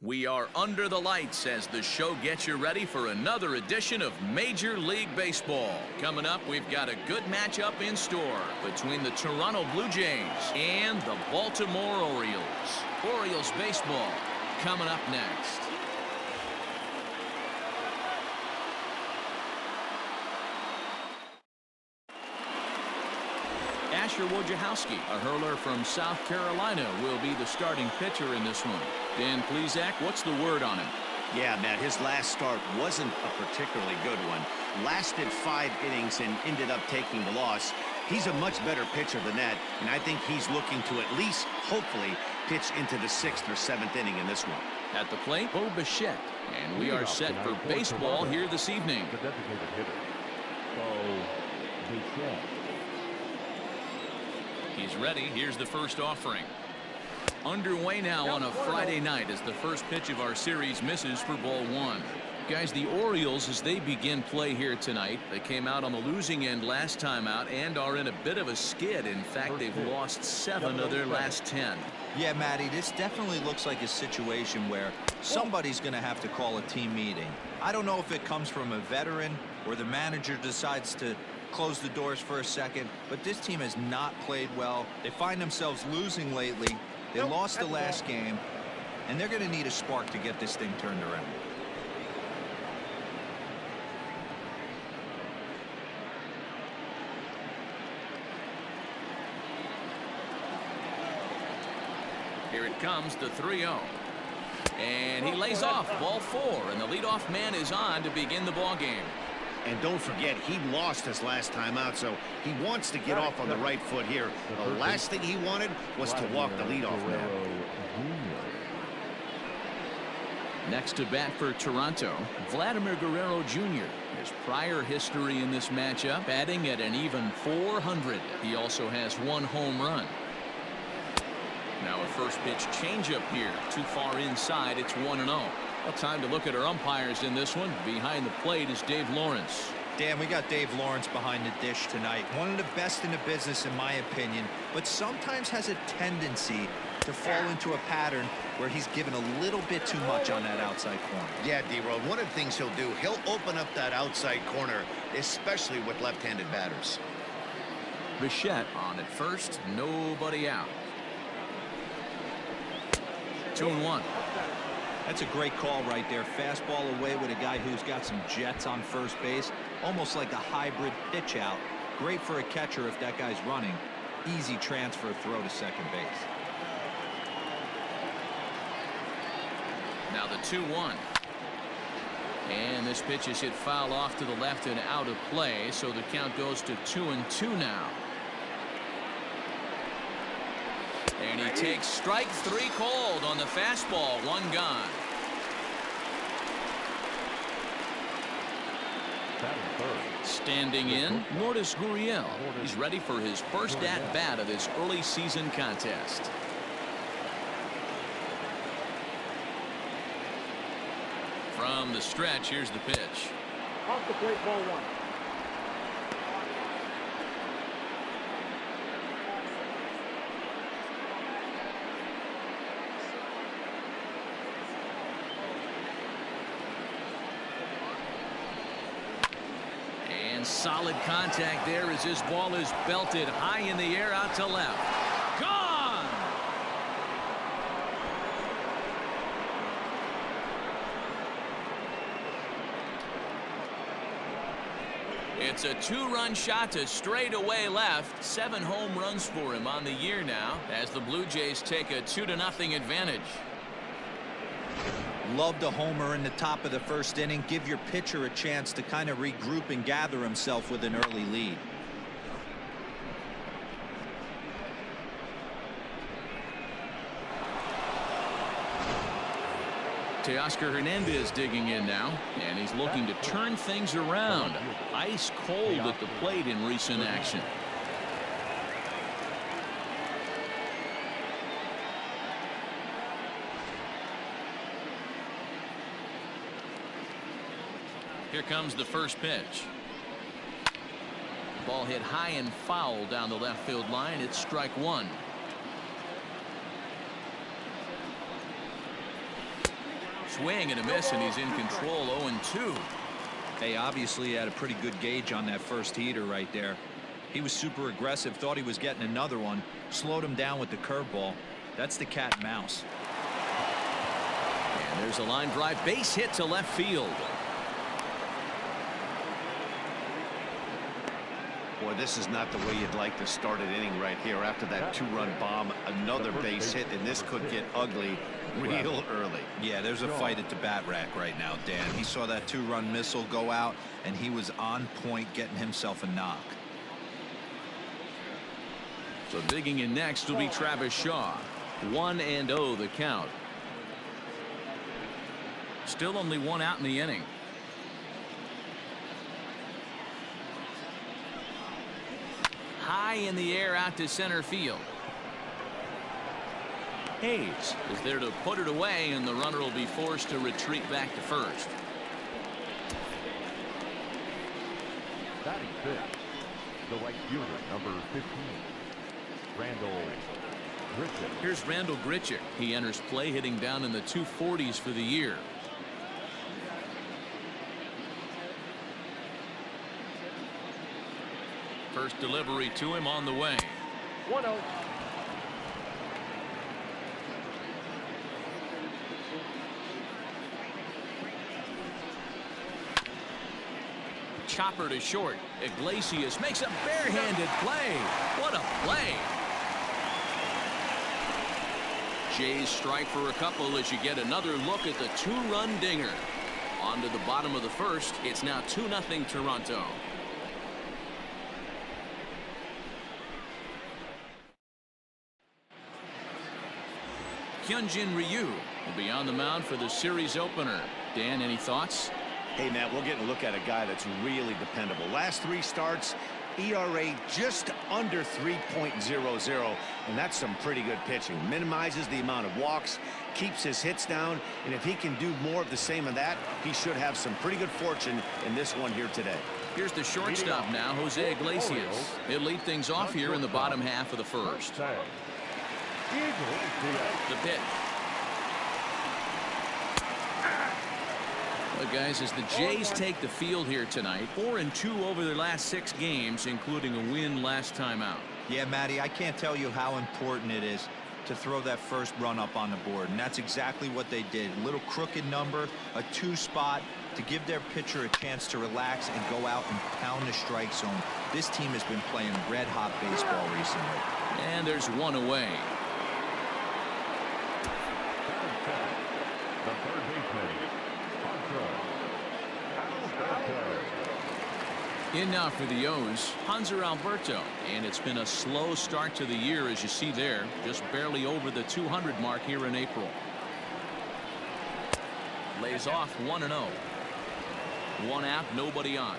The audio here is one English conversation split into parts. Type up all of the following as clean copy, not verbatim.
We are under the lights as the show gets you ready for another edition of Major League Baseball. Coming up, we've got a good matchup in store between the Toronto Blue Jays and the Baltimore Orioles. Orioles baseball coming up next. Wojo, a hurler from South Carolina, will be the starting pitcher in this one. Dan Plesac, what's the word on him? Yeah, Matt, his last start wasn't a particularly good one. Lasted 5 innings and ended up taking the loss. He's a much better pitcher than that, and I think he's looking to at least, hopefully, pitch into the 6th or 7th inning in this one. At the plate, Bo Bichette. And we are set for baseball here this evening. The designated hitter, Bo Bichette. He's ready. Here's the first offering. Underway now on a Friday night as the first pitch of our series misses for ball 1. Guys, the Orioles, as they begin play here tonight, they came out on the losing end last time out and are in a bit of a skid. In fact, they've lost 7 of their last 10. Yeah, Matty, this definitely looks like a situation where somebody's going to have to call a team meeting. I don't know if it comes from a veteran or the manager decides to close the doors for a second, but this team has not played well. They find themselves losing lately. They lost the last game, and they're going to need a spark to get this thing turned around. Here it comes, the 3-0. And he lays off, ball 4, and the leadoff man is on to begin the ball game. And don't forget, he lost his last time out, so he wants to get off on the right foot here. The last thing he wanted was to walk the leadoff man. Next to bat for Toronto, Vladimir Guerrero Jr. His prior history in this matchup, batting at an even .400. He also has 1 home run. Now a first pitch changeup here. Too far inside, it's 1-0. Well, time to look at our umpires in this one. Behind the plate is Dave Lawrence. Dan, we got Dave Lawrence behind the dish tonight. One of the best in the business, in my opinion, but sometimes has a tendency to fall into a pattern where he's given a little bit too much on that outside corner. Yeah, D-Road, one of the things he'll do, he'll open up that outside corner, especially with left-handed batters. Bichette on at first, nobody out. 2-1. That's a great call right there. Fastball away with a guy who's got some jets on first base. Almost like a hybrid pitch out. Great for a catcher if that guy's running. Easy transfer throw to second base. Now the 2-1. And this pitch is hit foul off to the left and out of play. So the count goes to 2-2 now. And he takes strike 3 called on the fastball. 1 gone. Standing in, Lourdes Gurriel. He's ready for his first at-bat of this early season contest. From the stretch, here's the pitch. Off the plate, ball 1. Solid contact there as this ball is belted high in the air out to left. Gone! It's a 2-run shot to straightaway left. 7 home runs for him on the year now as the Blue Jays take a 2-0 advantage. Loved a homer in the top of the first inning. Give your pitcher a chance to kind of regroup and gather himself with an early lead. Teoscar Hernandez digging in now, and he's looking to turn things around. Ice cold at the plate in recent action. Here comes the first pitch. Ball hit high and foul down the left field line. It's strike 1. Swing and a miss, and he's in control. 0-2. Hey, obviously he had a pretty good gauge on that first heater right there. He was super aggressive, thought he was getting another one, slowed him down with the curveball. That's the cat and mouse. And there's a line drive, base hit to left field. Boy, this is not the way you'd like to start an inning right here. After that two-run bomb, another base hit, and this could get ugly real early. Yeah, there's a fight at the bat rack right now, Dan. He saw that two-run missile go out, and he was on point getting himself a knock. So digging in next will be Travis Shaw. 1-0 the count. Still only one out in the inning. High in the air out to center field. Hayes is there to put it away, and the runner will be forced to retreat back to first. Batting fifth, the right fielder, number 15, Randall Grichuk. Here's Randall Grichuk. He enters play hitting down in the 240s for the year. First delivery to him on the way. 1-0. Chopper to short. Iglesias makes a barehanded play. What a play. Jays strike for a couple as you get another look at the two-run dinger. On to the bottom of the first. It's now 2-0 Toronto. Hyunjin Ryu will be on the mound for the series opener. Dan, any thoughts? Hey, Matt, we'll get a look at a guy that's really dependable. Last 3 starts, ERA just under 3.00, and that's some pretty good pitching. Minimizes the amount of walks, keeps his hits down, and if he can do more of the same of that, he should have some pretty good fortune in this one here today. Here's the shortstop now, Jose Iglesias. He'll lead things off here in the bottom half of the first. The pitch. Well, guys, as the Jays take the field here tonight, 4-2 over their last 6 games, including a win last time out. Yeah, Matty, I can't tell you how important it is to throw that first run up on the board, and that's exactly what they did. A little crooked number, a 2 spot to give their pitcher a chance to relax and go out and pound the strike zone. This team has been playing red-hot baseball recently. And there's one away. The third baseman, In now for the O's, Hanser Alberto, and it's been a slow start to the year, as you see there, just barely over the 200 mark here in April. Lays off 1-0. 1 out, nobody on.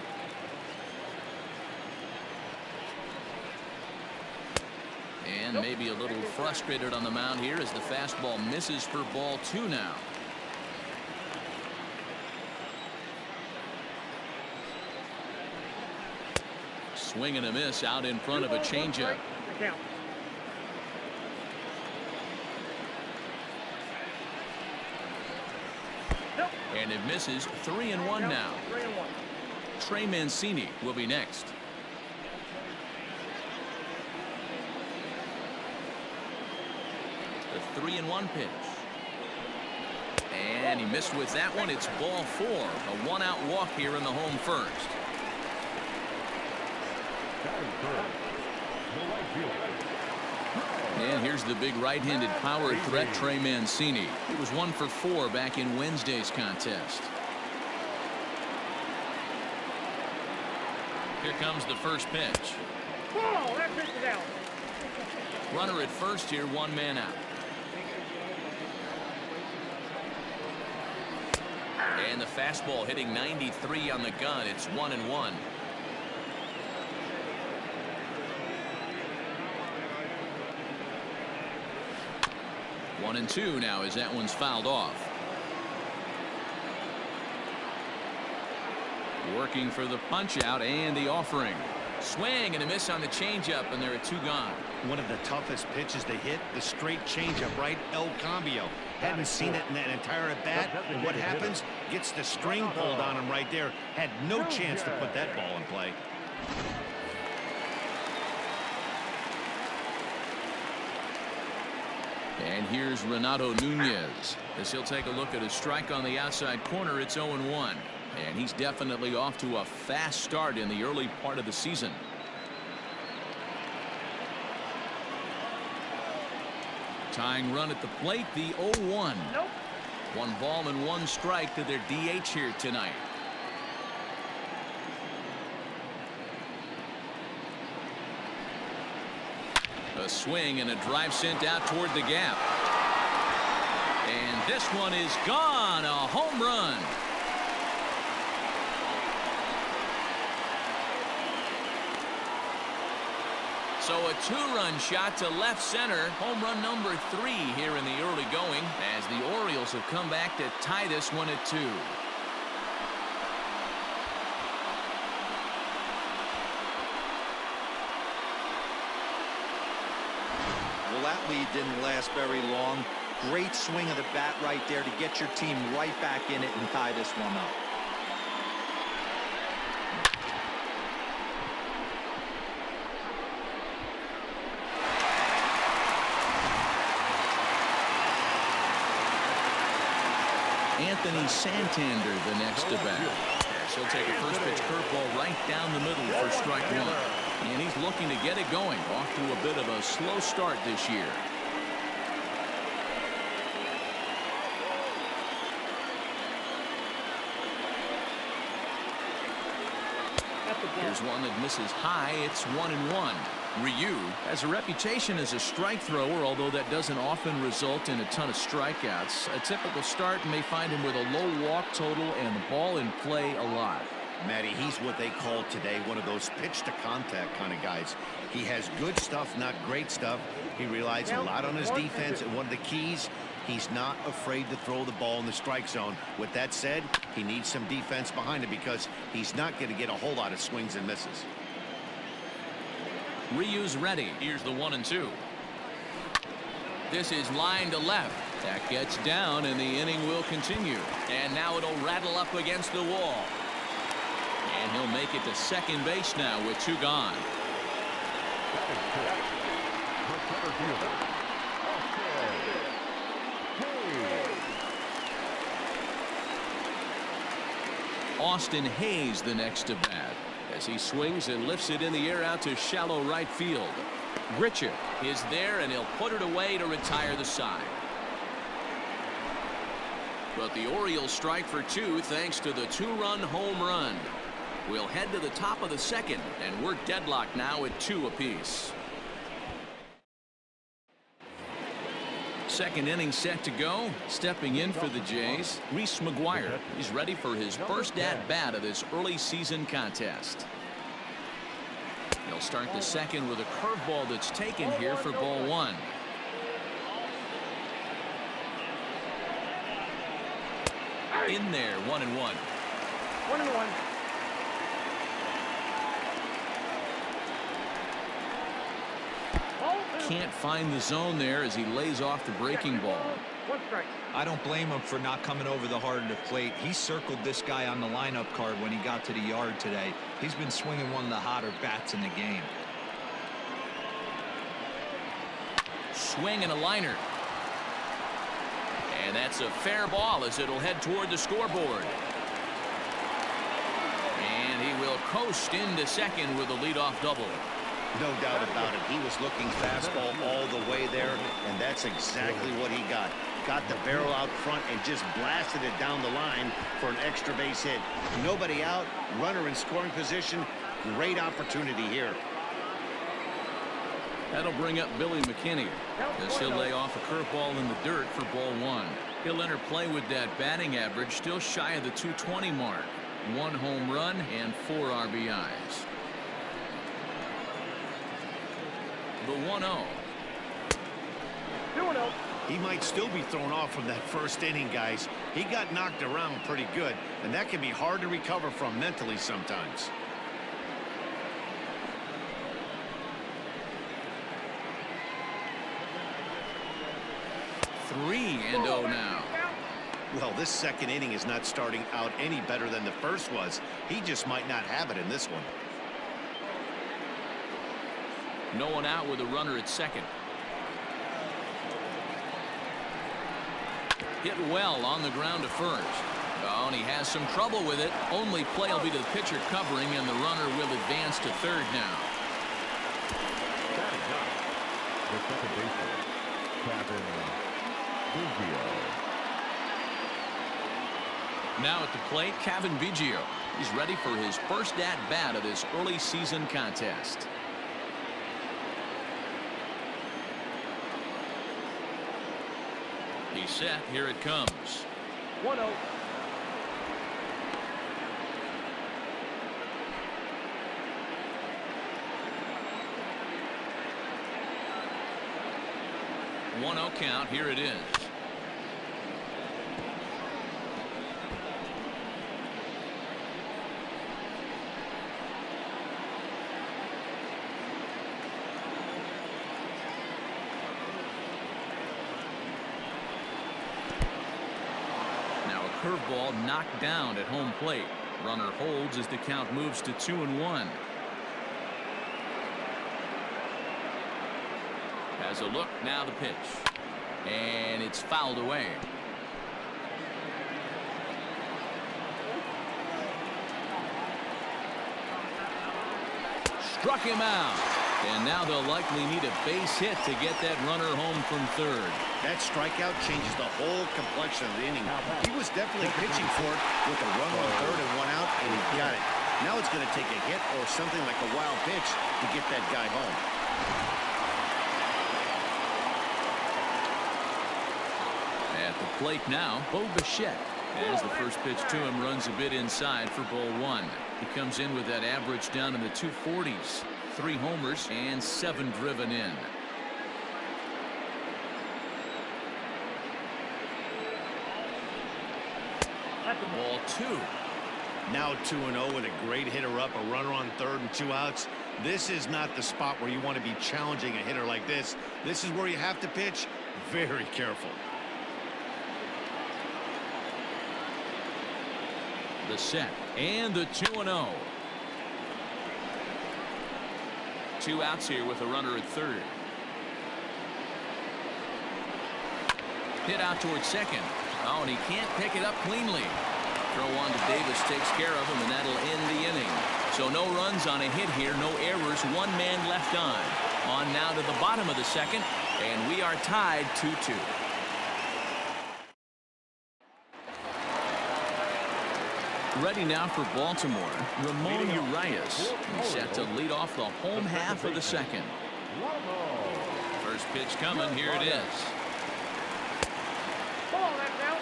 And maybe a little frustrated on the mound here as the fastball misses for ball 2 now. Swing and a miss out in front of a changeup. And it misses. 3-1 now. Trey Mancini will be next. The 3-1 pitch. And he missed with that one. It's ball 4. A 1-out walk here in the home first. And here's the big right-handed power threat, Trey Mancini. He was 1 for 4 back in Wednesday's contest. Here comes the first pitch. Oh, that pitch is out. Runner at first here, 1 man out. And the fastball hitting 93 on the gun. It's 1-1. 1-2 now as that one's fouled off. Working for the punch out and the offering. Swing and a miss on the changeup, and there are 2 gone. One of the toughest pitches to hit, the straight changeup, right? El Cambio. Hadn't seen it in that entire at bat. And what happens? Gets the string pulled on him right there. Had no chance to put that ball in play. And here's Renato Nunez as he'll take a look at a strike on the outside corner. It's 0-1. And he's definitely off to a fast start in the early part of the season. Tying run at the plate, the 0-1. Nope. 1 ball and 1 strike to their DH here tonight. A swing and a drive sent out toward the gap. And this one is gone. A home run. So a 2-run shot to left center. Home run number 3 here in the early going as the Orioles have come back to tie this one at 2. Well, that lead didn't last very long. Great swing of the bat right there to get your team right back in it and tie this one up. Anthony Santander the next to bat. He'll take a first pitch curveball right down the middle for strike 1. And he's looking to get it going. Off to a bit of a slow start this year. Here's one that misses high. It's 1-1. Ryu has a reputation as a strike thrower, although that doesn't often result in a ton of strikeouts. A typical start may find him with a low walk total and the ball in play a lot. Matty, he's what they call today one of those pitch to contact kind of guys. He has good stuff, not great stuff. He relies a lot on his defense, and one of the keys, he's not afraid to throw the ball in the strike zone. With that said, he needs some defense behind him because he's not going to get a whole lot of swings and misses. Ryu's ready. Here's the 1-2. This is line to left. That gets down, and the inning will continue. And now it'll rattle up against the wall. And he'll make it to second base now with 2 gone. Austin Hayes the next to bat as he swings and lifts it in the air out to shallow right field. Richard is there, and he'll put it away to retire the side. But the Orioles strike for 2 thanks to the 2-run home run. We'll head to the top of the second, and we're deadlocked now at 2 apiece. Second inning set to go. Stepping in for the Jays, Reese McGuire. He's ready for his first at-bat of this early season contest. He'll start the second with a curveball that's taken here for ball 1. In there, 1-1. 1-1. Can't find the zone there as he lays off the breaking ball. 1 strike. I don't blame him for not coming over the heart of the plate. He circled this guy on the lineup card when he got to the yard today. He's been swinging one of the hotter bats in the game. Swing and a liner. And that's a fair ball as it'll head toward the scoreboard. And he will coast into second with a leadoff double. No doubt about it. He was looking fastball all the way there, and that's exactly what he got. Got the barrel out front and just blasted it down the line for an extra base hit. Nobody out, runner in scoring position. Great opportunity here. That'll bring up Billy McKinney as he'll lay off a curveball in the dirt for ball 1. He'll enter play with that batting average still shy of the 220 mark. 1 home run and 4 RBIs. The 1-0. 2-0. He might still be thrown off from that first inning, guys. He got knocked around pretty good, and that can be hard to recover from mentally sometimes. 3-0 now. Well, this second inning is not starting out any better than the first was. He just might not have it in this one. No one out with a runner at second. Hit well on the ground to first. Oh, and he has some trouble with it. Only play will be to the pitcher covering, and the runner will advance to third now. Batting up, the second baseman, Cavan Biggio. Now at the plate, Cavan Biggio. He's ready for his first at-bat of this early season contest. He's set. Here it comes. 1-0. One 0 count. Here it is. Curveball knocked down at home plate. Runner holds as the count moves to 2-1. Has a look. Now the pitch. And it's fouled away. Struck him out. And now they'll likely need a base hit to get that runner home from third. That strikeout changes the whole complexion of the inning. He was definitely pitching for it with a runner on third and one out, and he got it. Now it's going to take a hit or something like a wild pitch to get that guy home. At the plate now, Bo Bichette. As the first pitch to him runs a bit inside for ball one. He comes in with that average down in the 240s. 3 homers and 7 driven in. Ball 2. Now 2-0 with a great hitter up, a runner on third and 2 outs. This is not the spot where you want to be challenging a hitter like this. This is where you have to pitch very careful. The set and the 2-0. 2 outs here with a runner at third. Hit out towards second. Oh, and he can't pick it up cleanly. Throw on to Davis takes care of him, and that'll end the inning. So no runs on a hit here, no errors, 1 man left on. On now to the bottom of the second, and we are tied 2-2. Ready now for Baltimore, Ramon Urias. He's set to lead off the home half of the second. First pitch coming. Here it is. Ball left out.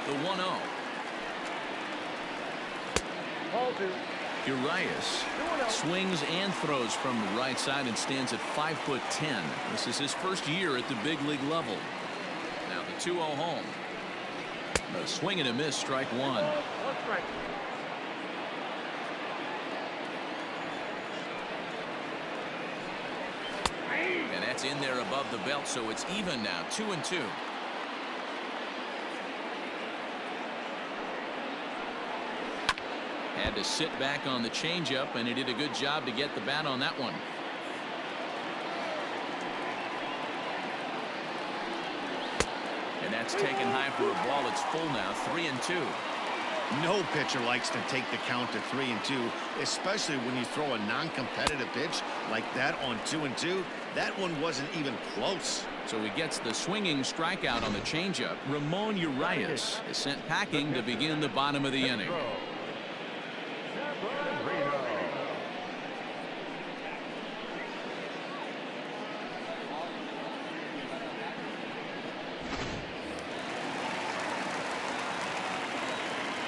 The 1-0. Ball 2. Urias swings and throws from the right side and stands at 5'10". This is his first year at the big league level. Now the 2-0 home. A swing and a miss, strike 1. 1 strike. And that's in there above the belt, so it's even now, 2-2. Had to sit back on the changeup, and he did a good job to get the bat on that one. And that's taken high for a ball. It's full now, 3-2. No pitcher likes to take the count to 3-2, especially when you throw a non-competitive pitch like that on 2-2. That one wasn't even close. So he gets the swinging strikeout on the changeup. Ramon Urias is sent packing to begin the bottom of the inning.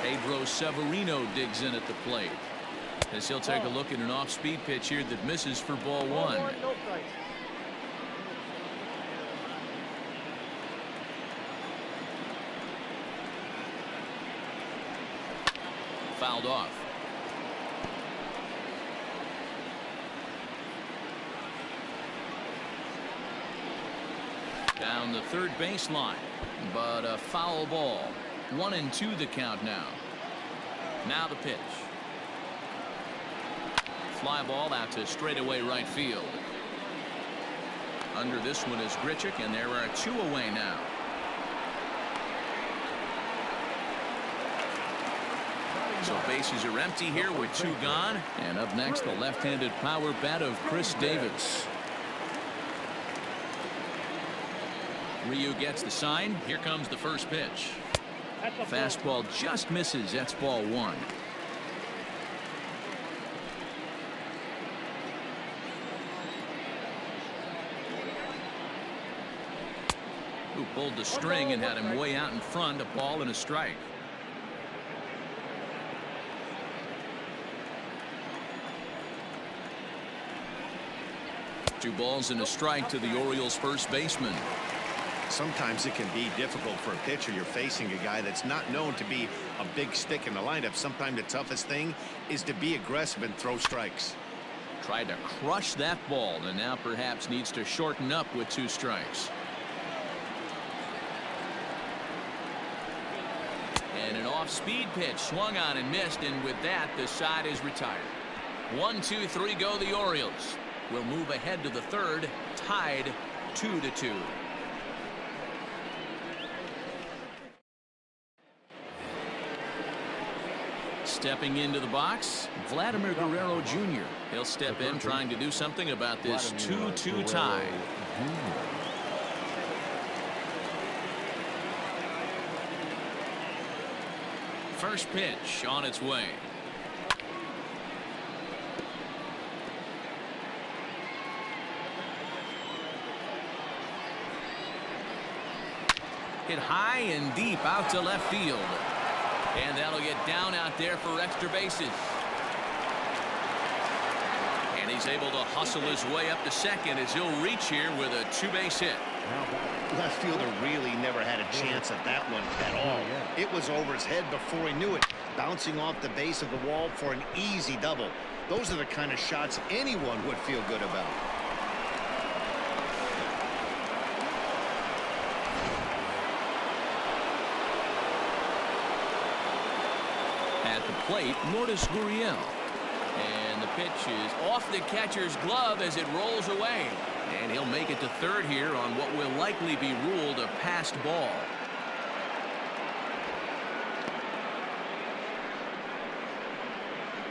Pedro Severino digs in at the plate as he'll take a look at an off-speed pitch here that misses for ball 1. No strike. Fouled off. Down the third baseline, but a foul ball. 1-2 the count now. Now the pitch. Fly ball out to straightaway right field. Under this one is Grichuk, and there are 2 away now. So bases are empty here with 2 gone. And up next, the left-handed power bat of Chris Davis. Ryu gets the sign. Here comes the first pitch. Fastball just misses. That's ball 1. Who pulled the string and had him way out in front. A ball and a strike. Two balls and a strike to the Orioles first baseman. Sometimes it can be difficult for a pitcher. You're facing a guy that's not known to be a big stick in the lineup. Sometimes the toughest thing is to be aggressive and throw strikes. Tried to crush that ball and now perhaps needs to shorten up with 2 strikes. And an off-speed pitch swung on and missed, and with that the side is retired. 1, 2, 3 go the Orioles. Will move ahead to the third, tied 2-2. Stepping into the box, Vladimir Guerrero Jr. He'll step in trying to do something about this 2-2 tie. First pitch on its way. Hit high and deep out to left field. And that'll get down out there for extra bases. And he's able to hustle his way up to second as he'll reach here with a 2-base hit. Left fielder really never had a chance at that one at all. It was over his head before he knew it, bouncing off the base of the wall for an easy double. Those are the kind of shots anyone would feel good about. At the plate, Lourdes Gurriel. And the pitch is off the catcher's glove as it rolls away. And he'll make it to third here on what will likely be ruled a passed ball.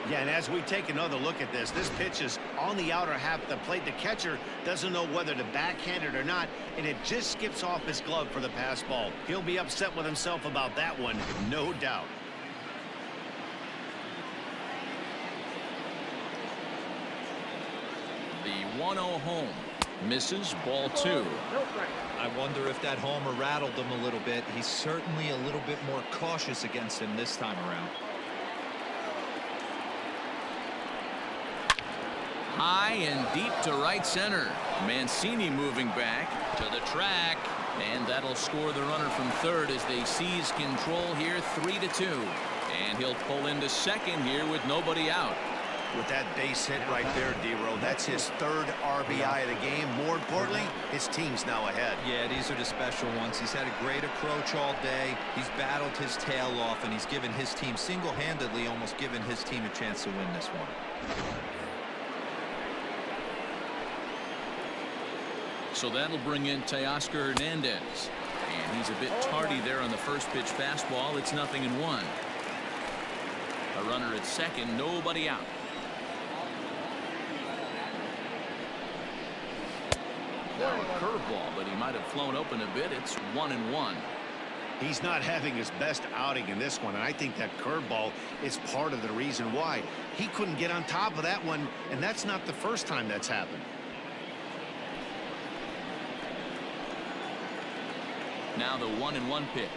Yeah, and as we take another look at this pitch is on the outer half of the plate. The catcher doesn't know whether to backhand it or not, and it just skips off his glove for the pass ball. He'll be upset with himself about that one, no doubt. The 1-0 home. Misses, ball 2. I wonder if that homer rattled him a little bit. He's certainly a little bit more cautious against him this time around. High and deep to right center. Mancini moving back to the track, and that'll score the runner from third as they seize control here 3-2. And he'll pull into second here with nobody out. With that base hit right there, D-Row, that's his 3rd RBI of the game. More importantly, his team's now ahead. Yeah, these are the special ones. He's had a great approach all day. He's battled his tail off, and he's given his team single-handedly, almost given his team a chance to win this one. So that'll bring in Teoscar Hernandez. And he's a bit tardy there on the first pitch fastball. It's 0-1. A runner at second, nobody out. Now a curveball, but he might have flown open a bit. It's 1-1. He's not having his best outing in this one, and I think that curveball is part of the reason why. He couldn't get on top of that one, and that's not the first time that's happened. Now the 1-1 pitch.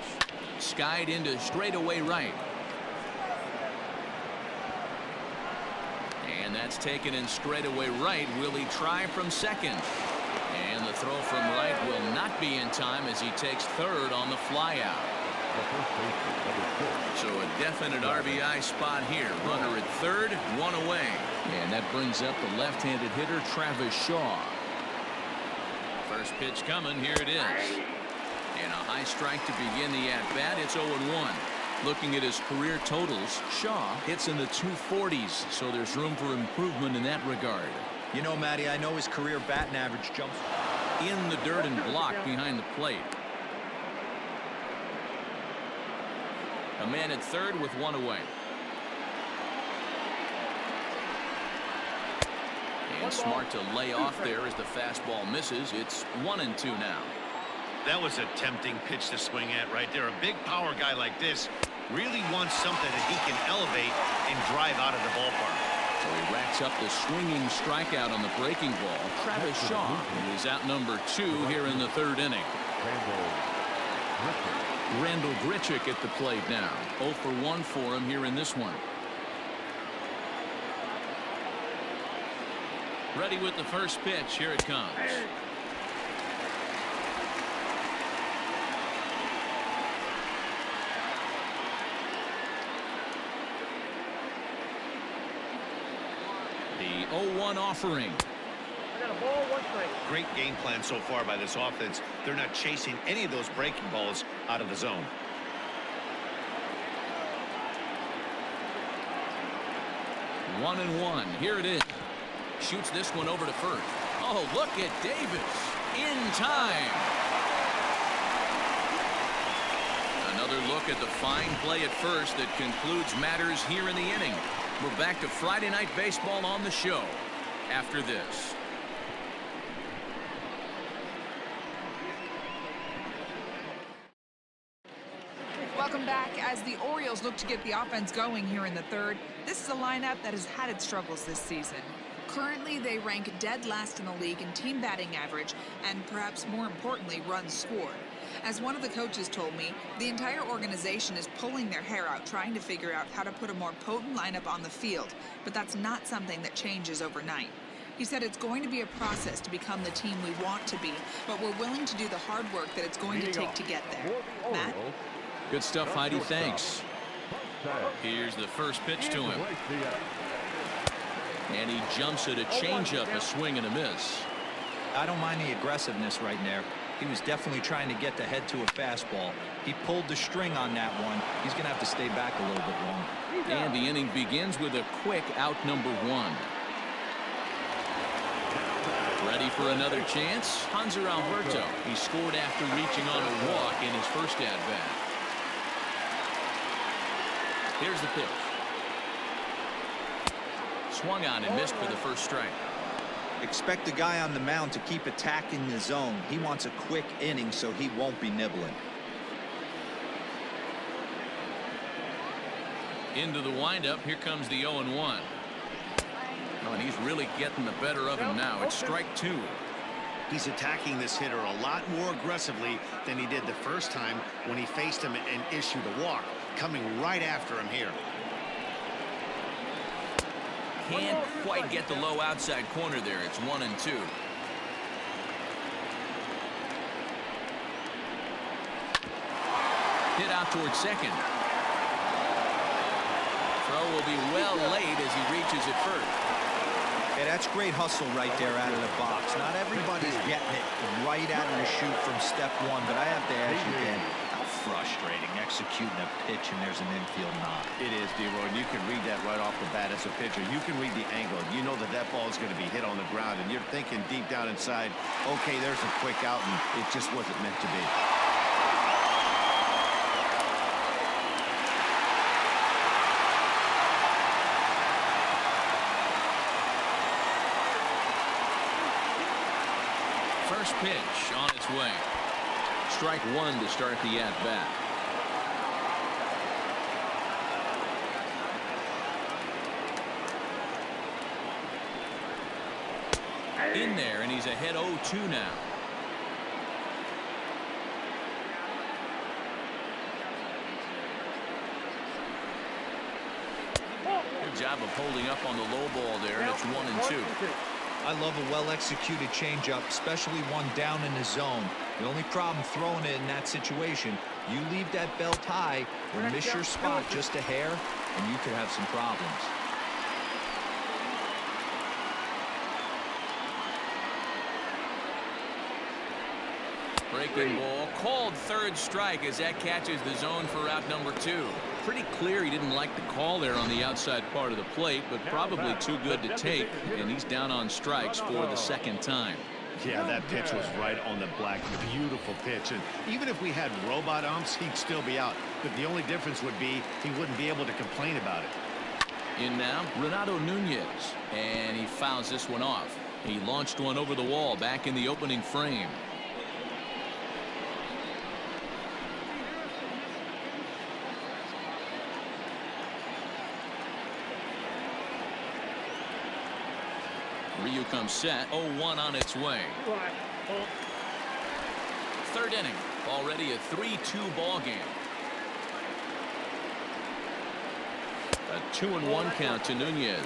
Skied into straightaway right. And that's taken in straightaway right. Will he try from second? And the throw from right will not be in time as he takes third on the flyout. So a definite RBI spot here. Runner at third, 1 away. And that brings up the left-handed hitter Travis Shaw. First pitch coming. Here it is. And a high strike to begin the at-bat. It's 0-1. Looking at his career totals, Shaw hits in the 240s, so there's room for improvement in that regard. You know, Matty, I know his career batting average jumps in the dirt and blocked behind the plate. A man at third with one away. And smart to lay off there as the fastball misses. It's 1-2 now. That was a tempting pitch to swing at right there. A big power guy like this really wants something that he can elevate and drive out of the ballpark. So he racks up the swinging strikeout on the breaking ball. Travis Shaw is out number 2 here in the third inning. Randall Grichuk at the plate now. 0 for 1 for him here in this one. Ready with the first pitch. Here it comes. The 0-1 offering. I got a ball, 1 strike. Great game plan so far by this offense. They're not chasing any of those breaking balls out of the zone. One and one. Here it is. Shoots this one over to first. Oh, look at Davis. In time. Another look at the fine play at first that concludes matters here in the inning. We're back to Friday Night Baseball on the show after this. Welcome back. As the Orioles look to get the offense going here in the third, this is a lineup that has had its struggles this season. Currently, they rank dead last in the league in team batting average and, perhaps more importantly, runs scored. As one of the coaches told me, the entire organization is pulling their hair out trying to figure out how to put a more potent lineup on the field, but that's not something that changes overnight. He said it's going to be a process to become the team we want to be, but we're willing to do the hard work that it's going to take to get there. Matt? Good stuff, Heidi. Thanks. Here's the first pitch to him. And he jumps at a changeup, a swing and a miss. I don't mind the aggressiveness right there. He was definitely trying to get the head to a fastball. He pulled the string on that one. He's going to have to stay back a little bit longer. And the inning begins with a quick out number 1. Ready for another chance? Hanser Alberto. He scored after reaching on a walk in his first at-bat. Here's the pitch. Swung on and missed for the first strike. Expect the guy on the mound to keep attacking the zone. He wants a quick inning so he won't be nibbling. Into the windup. Here comes the 0-1. Oh, and he's really getting the better of him now. It's strike 2. He's attacking this hitter a lot more aggressively than he did the first time when he faced him and issued a walk. Coming right after him here. Can't quite get the low outside corner there. It's 1-2. Hit out towards second. Throw will be well late as he reaches it first. Hey, that's great hustle right there out of the box. Not everybody's getting it right out of the chute from step 1, but I have to ask you again, how frustrating executing a pitch and there's an infield knock. It is, D-Roy, and you can read that right off the bat as a pitcher. You can read the angle. You know that that ball is going to be hit on the ground, and you're thinking deep down inside, okay, there's a quick out, and it just wasn't meant to be. First pitch on its way. Strike 1 to start the at-bat. In there, and he's ahead 0-2 now. Good job of holding up on the low ball there, and it's 1-2. I love a well-executed changeup, especially one down in the zone. The only problem throwing it in that situation, you leave that belt high or miss your spot just a hair, and you could have some problems. Breaking ball called third strike as that catches the zone for out number 2. Pretty clear he didn't like the call there on the outside part of the plate, but probably too good to take, and he's down on strikes for the second time. Yeah, that pitch was right on the black. Beautiful pitch. And even if we had robot umps, he'd still be out. But the only difference would be he wouldn't be able to complain about it. In now, Renato Nunez. And he fouls this one off. He launched one over the wall back in the opening frame. Ryu comes set. 0-1 on its way. Third inning. Already a 3-2 ball game. A 2-1 count to Nunez.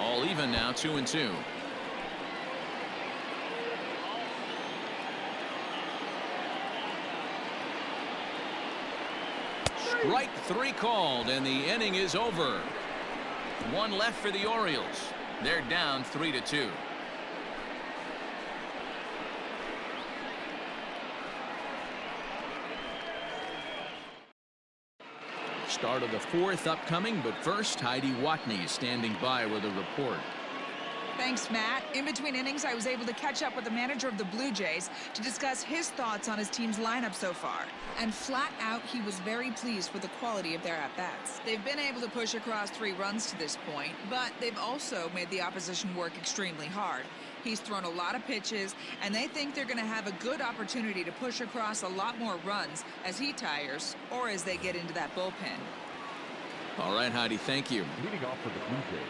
All even now, 2-2. Strike 3 called, and the inning is over. One left for the Orioles. They're down 3-2. Start of the 4th upcoming, but first, Heidi Watney standing by with a report. Thanks, Matt. In between innings, I was able to catch up with the manager of the Blue Jays to discuss his thoughts on his team's lineup so far. And flat out, he was very pleased with the quality of their at-bats. They've been able to push across 3 runs to this point, but they've also made the opposition work extremely hard. He's thrown a lot of pitches, and they think they're going to have a good opportunity to push across a lot more runs as he tires or as they get into that bullpen. All right, Heidi, thank you. Leading off for the Blue Jays.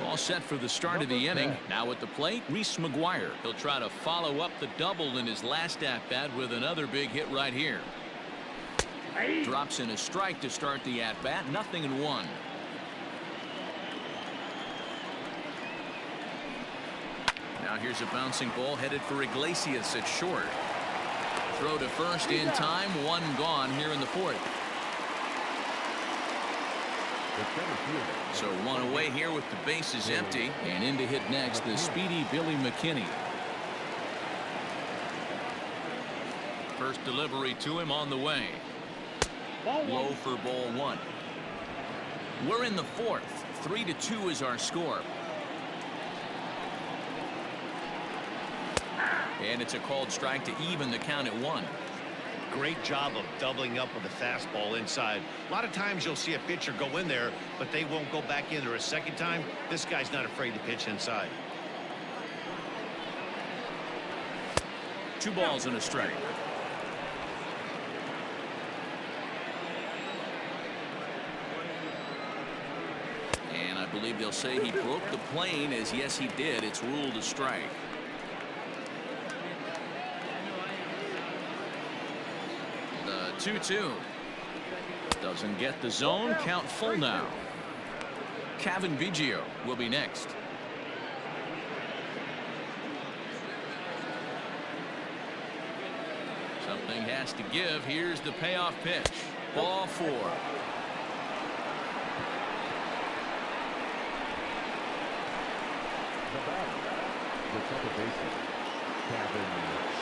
All set for the start of the inning. Now at the plate, Reese McGuire. He'll try to follow up the double in his last at-bat with another big hit right here. Drops in a strike to start the at-bat. 0-1. Now here's a bouncing ball headed for Iglesias at short. Throw to first in time. 1 gone here in the 4th. So 1 away here with the bases empty, and in to hit next the speedy Billy McKinney. First delivery to him on the way. Low for ball 1. We're in the 4th. 3-2 is our score. And it's a called strike to even the count at 1. Great job of doubling up with a fastball inside. A lot of times you'll see a pitcher go in there, but they won't go back in there a second time. This guy's not afraid to pitch inside. 2 balls and a strike. And I believe they'll say he broke the plane, as yes he did. It's ruled a strike. The 2-2 doesn't get the zone. Count full now. Kevin Biggio will be next. Something has to give. Here's the payoff pitch. Ball 4.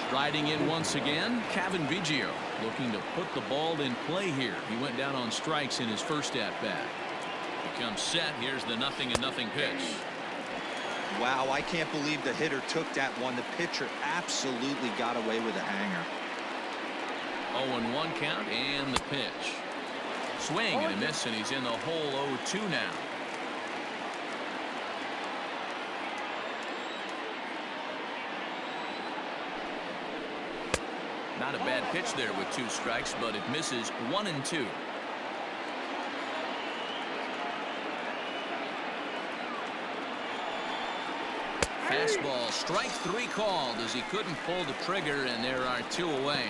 Striding in once again, Kevin Biggio looking to put the ball in play here. He went down on strikes in his first at-bat. He comes set. Here's the 0-0 pitch. Wow, I can't believe the hitter took that one. The pitcher absolutely got away with a hanger. 0-1 count and the pitch. Swing and a miss, and he's in the hole 0-2 now. Not a bad pitch there with 2 strikes, but it misses. 1-2. Fastball, strike 3 called as he couldn't pull the trigger, and there are 2 away.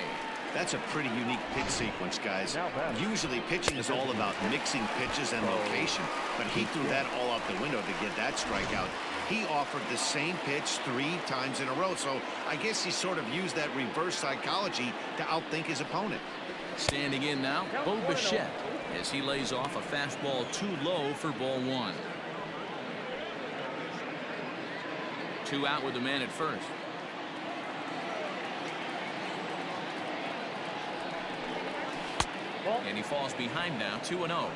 That's a pretty unique pitch sequence, guys. Usually pitching is all about mixing pitches and location, but he threw that all out the window to get that strikeout. He offered the same pitch 3 times in a row, so I guess he sort of used that reverse psychology to outthink his opponent. Standing in now, Bo Bichette, as he lays off a fastball too low for ball 1. 2 out with the man at first. And he falls behind now, 2-0.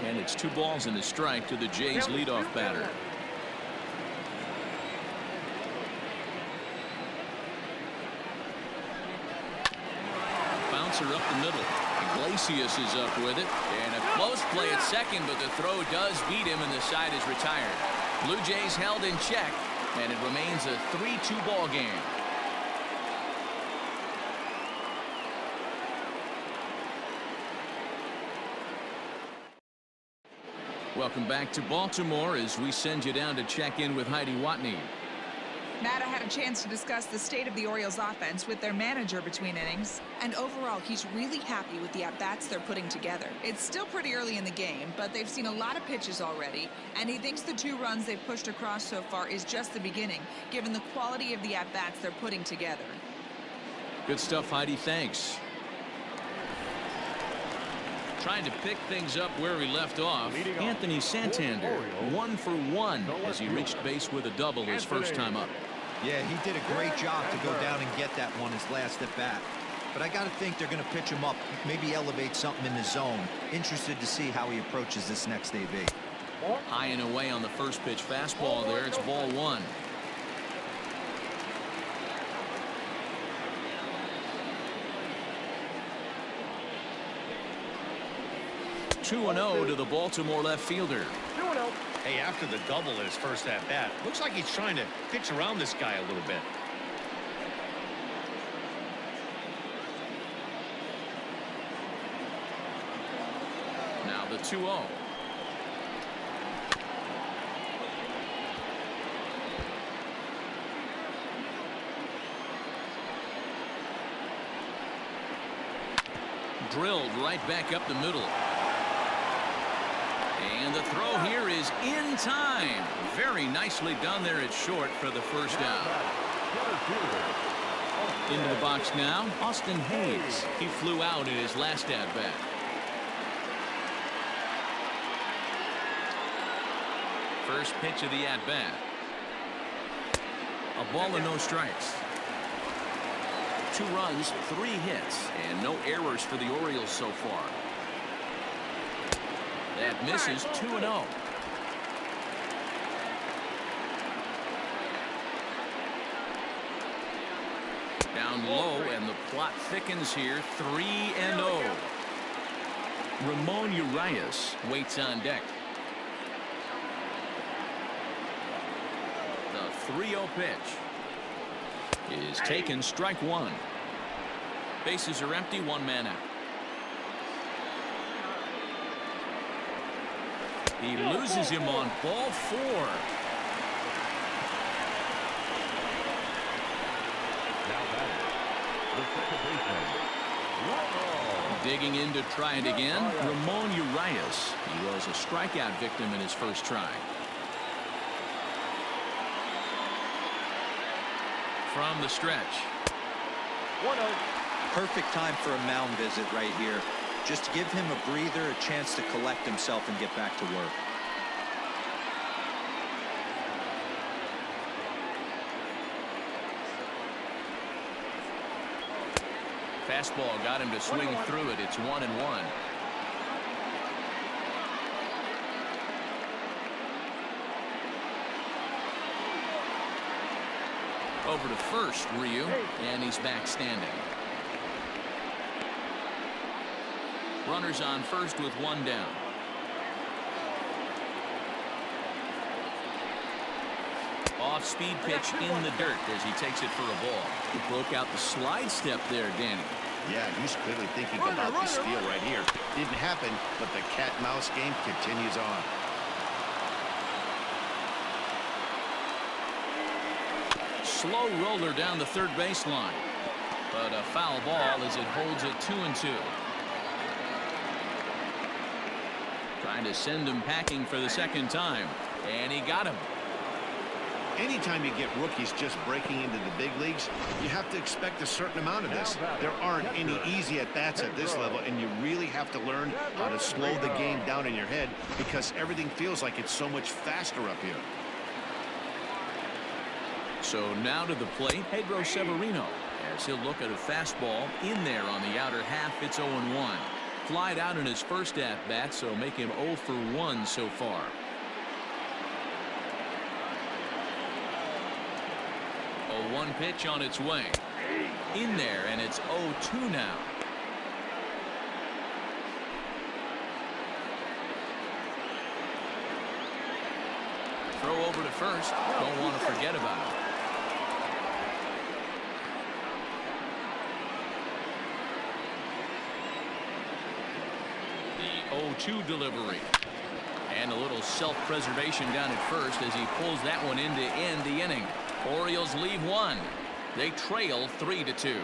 And it's 2 balls and a strike to the Jays leadoff batter. Bouncer up the middle. Iglesias is up with it. And a close play at second, but the throw does beat him and the side is retired. Blue Jays held in check, and it remains a 3-2 ball game. Welcome back to Baltimore as we send you down to check in with Heidi Watney. Matt, I had a chance to discuss the state of the Orioles offense with their manager between innings, and overall he's really happy with the at-bats they're putting together. It's still pretty early in the game, but they've seen a lot of pitches already, and he thinks the 2 runs they've pushed across so far is just the beginning, given the quality of the at-bats they're putting together. Good stuff, Heidi. Thanks. Trying to pick things up where he left off. Anthony Santander, 1 for 1 as he reached base with a double his first time up. Yeah, he did a great job to go down and get that one his last at bat. But I got to think they're going to pitch him up, maybe elevate something in the zone. Interested to see how he approaches this next AB. High and away on the first pitch fastball there. It's ball 1. 2-0 to the Baltimore left fielder. 2-0. Hey, after the double in his first at bat, looks like he's trying to pitch around this guy a little bit. Now the 2-0. Drilled right back up the middle. And the throw here is in time. Very nicely done there at short for the first out. Into the box now, Austin Hayes. He flew out in his last at bat. First pitch of the at bat. A ball and no strikes. 2 runs, 3 hits, and no errors for the Orioles so far. That misses. 2-0. Down low, and the plot thickens here. 3-0. Ramon Urias waits on deck. The 3-0 pitch is taken. Strike 1. Bases are empty. 1 man out. He loses him on ball 4. Digging in to try it again, Ramon Urias. He was a strikeout victim in his first try. From the stretch. 1-0. Perfect time for a mound visit right here. Just give him a breather, a chance to collect himself and get back to work. Fastball got him to swing through it. It's 1-1. Over to first, Ryu, and he's back standing. Runners on first with 1 down. Off-speed pitch in the dirt as he takes it for a ball. He broke out the slide step there, Danny. Yeah, he's clearly thinking about the steal right here. Didn't happen, but the cat-mouse game continues on. Slow roller down the third baseline, but a foul ball as it holds it 2-2. Trying to send him packing for the second time, and he got him. Anytime you get rookies just breaking into the big leagues, you have to expect a certain amount of this. There aren't any easy at-bats at this level, and you really have to learn how to slow the game down in your head because everything feels like it's so much faster up here. So now to the plate, Pedro Severino, as he'll look at a fastball in there on the outer half. It's 0-1. Flied out in his first at-bat, so make him 0 for 1 so far. A 1 pitch on its way. In there, and it's 0-2 now. Throw over to first. Don't want to forget about it. The 0-2 delivery. And a little self-preservation down at first as he pulls that one in to end the inning. Orioles lead 1. They trail 3-2.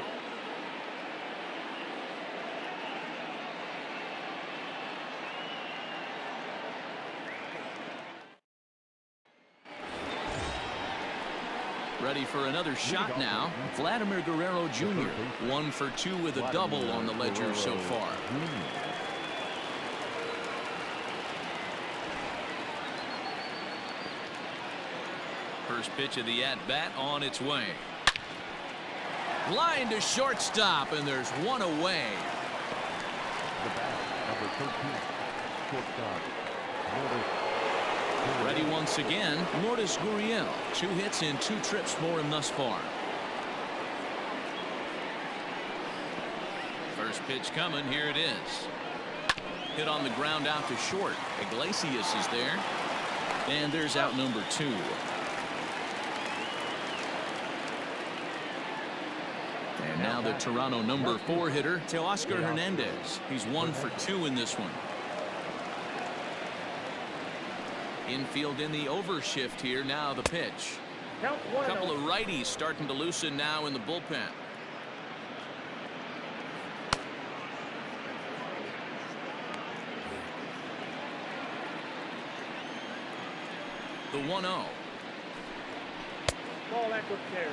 Ready for another shot now. Vladimir Guerrero Jr. 1 for 2 with a double on the ledger so far. First pitch of the at-bat on its way. Line to shortstop, and there's one away. The bat, number 13, shortstop. Ready once again, Lourdes Gurriel. 2 hits in 2 trips for him thus far. First pitch coming, here it is. Hit on the ground out to short. Iglesias is there. And there's out number 2. And now the Toronto number 4 hitter, Teoscar Hernandez. He's 1 for 2 in this one. Infield in the overshift here. Now the pitch. A couple of righties starting to loosen now in the bullpen. The 1-0. Ball that good carry.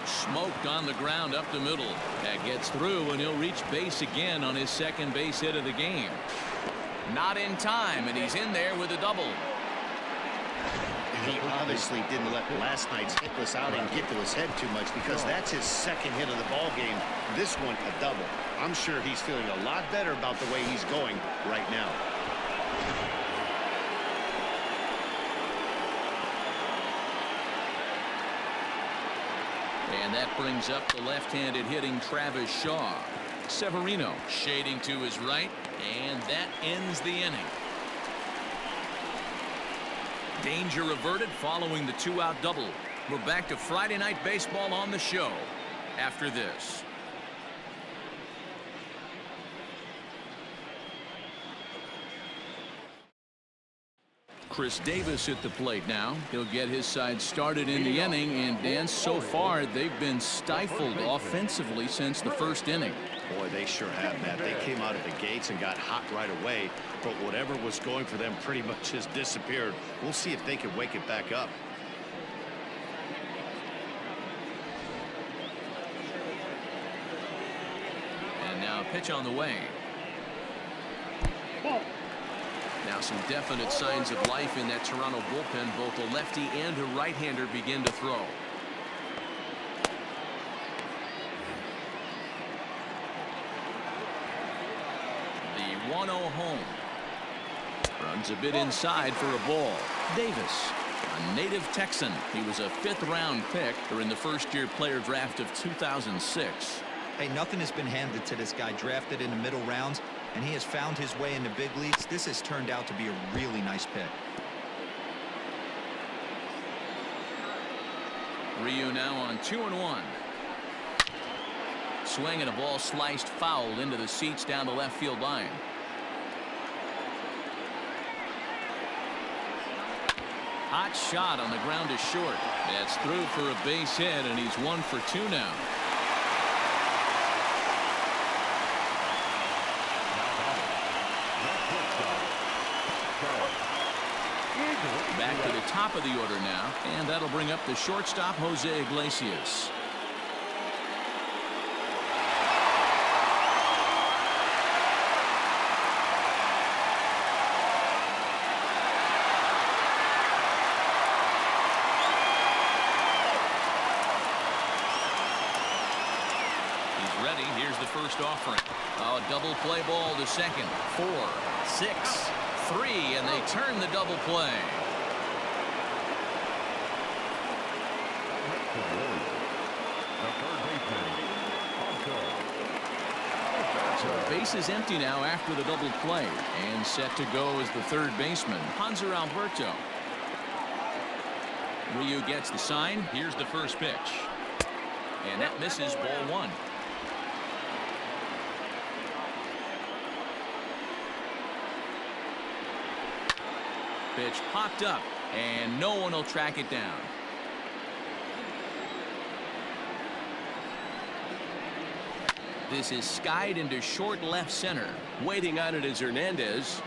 Smoked on the ground up the middle. That gets through, and he'll reach base again on his second base hit of the game. Not in time, and he's in there with a double. He obviously didn't let last night's hitless outing get to his head too much because that's his second hit of the ball game. This one a double. I'm sure he's feeling a lot better about the way he's going right now. And that brings up the left-handed hitting Travis Shaw. Severino shading to his right, and that ends the inning. Danger averted following the 2-out double. We're back to Friday Night Baseball on the show after this. Chris Davis at the plate now. He'll get his side started in the inning, and Dan, so far they've been stifled offensively since the first inning. Boy, they sure have, Matt. They came out of the gates and got hot right away, but whatever was going for them pretty much has disappeared. We'll see if they can wake it back up. And now a pitch on the way. Now some definite signs of life in that Toronto bullpen. Both a lefty and a right-hander begin to throw. The 1-0 home. Runs a bit inside for a ball. Davis, a native Texan. He was a 5th-round pick during the first-year player draft of 2006. Hey, nothing has been handed to this guy. Drafted in the middle rounds, and he has found his way in the big leagues. This has turned out to be a really nice pick. Ryu now on 2-1. Swing and a ball sliced foul into the seats down the left field line. Hot shot on the ground to short. That's through for a base hit, and he's 1 for 2 now. top of the order now, and that'll bring up the shortstop, Jose Iglesias. Ready. Here's the first offering. Oh, double play ball to second. 4, 6, 3, and they turn the double play. So base is empty now after the double play, and set to go is the third baseman, Hanser Alberto. Ryu gets the sign. Here's the first pitch, and that misses, ball 1. Pitch popped up, and no one will track it down. This is skied into short left center. Waiting on it is Hernandez.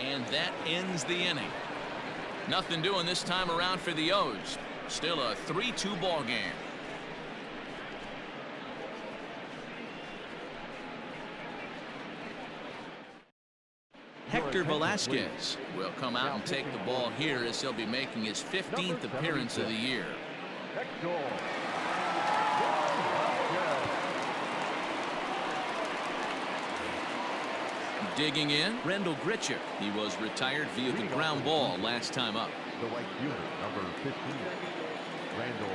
And that ends the inning. Nothing doing this time around for the O's. Still a 3-2 ball game. Hector Velasquez will come out and take the ball here as he'll be making his 15th appearance of the year. Digging in, Randall Grichuk. He was retired via the ground ball last time up. The white unit, number 15, Randall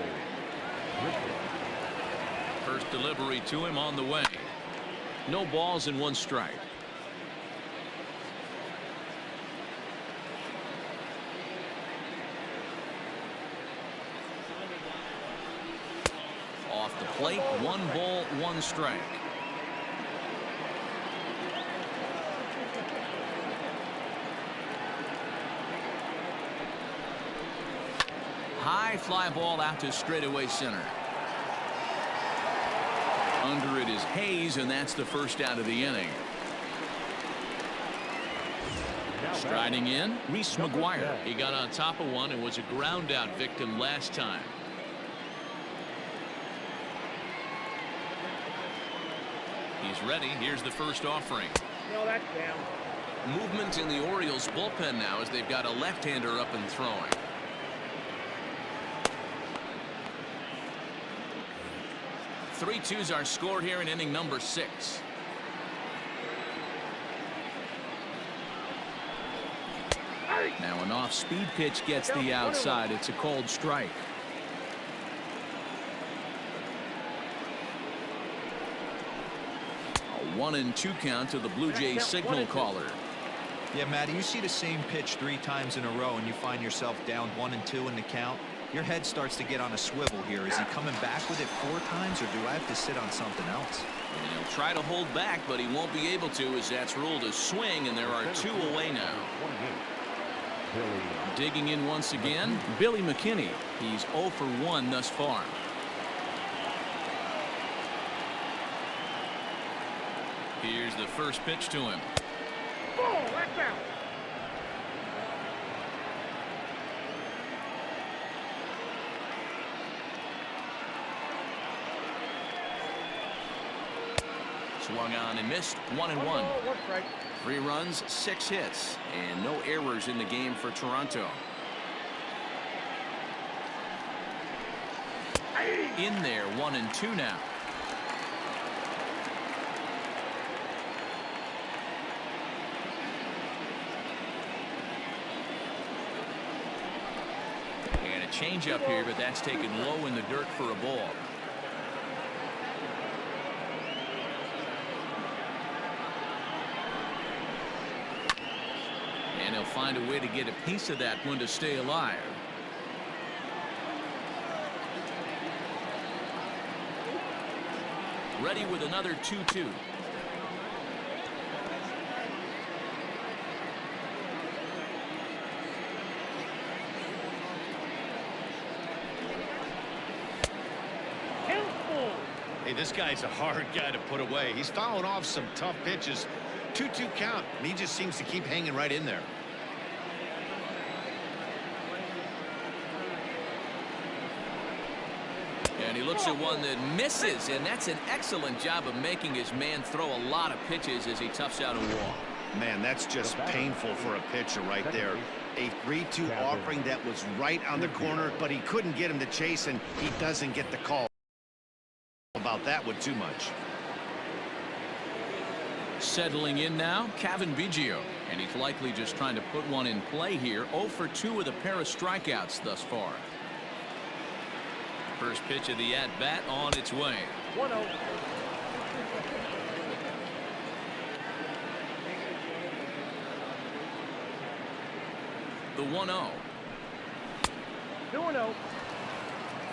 Grichuk. First delivery to him on the way. No balls and 1 strike. Off the plate, 1 ball, 1 strike. High fly ball out to straightaway center. Under it is Hayes, and that's the first out of the inning. Striding in, Reese McGuire. He got on top of one and was a ground out victim last time. He's ready. Here's the first offering. No, that's down. Movement in the Orioles bullpen now as they've got a left-hander up and throwing. Three twos are scored here in inning number 6. Now an off-speed pitch gets the outside. It's a cold strike. A 1-2 count to the Blue Jays signal caller. Yeah, Matty, you see the same pitch 3 times in a row and you find yourself down 1-2 in the count. Your head starts to get on a swivel here. Is he coming back with it 4 times, or do I have to sit on something else? And he'll try to hold back, but he won't be able to, as that's ruled a swing, and there are 2 away now. Digging in once again, Billy McKinney. He's 0 for 1 thus far. Here's the first pitch to him. Oh, that's out. Swung on and missed. 1-1. 3 runs, 6 hits, and no errors in the game for Toronto. In there, 1-2 now. And a changeup here, but that's taken low in the dirt for a ball. And he'll find a way to get a piece of that one to stay alive. Ready with another 2-2. Hey, this guy's a hard guy to put away. He's fouling off some tough pitches. 2-2 count, and he just seems to keep hanging right in there. And he looks at one that misses, and that's an excellent job of making his man throw a lot of pitches as he toughs out a walk. Man, that's just painful for a pitcher right there. A 3-2 offering that was right on the corner, but he couldn't get him to chase, and he doesn't get the call about that one too much. Settling in now, Cavan Biggio, and he's likely just trying to put one in play here. 0 for 2 with a pair of strikeouts thus far. First pitch of the at-bat on its way. 1-0. The 1-0. 2-0.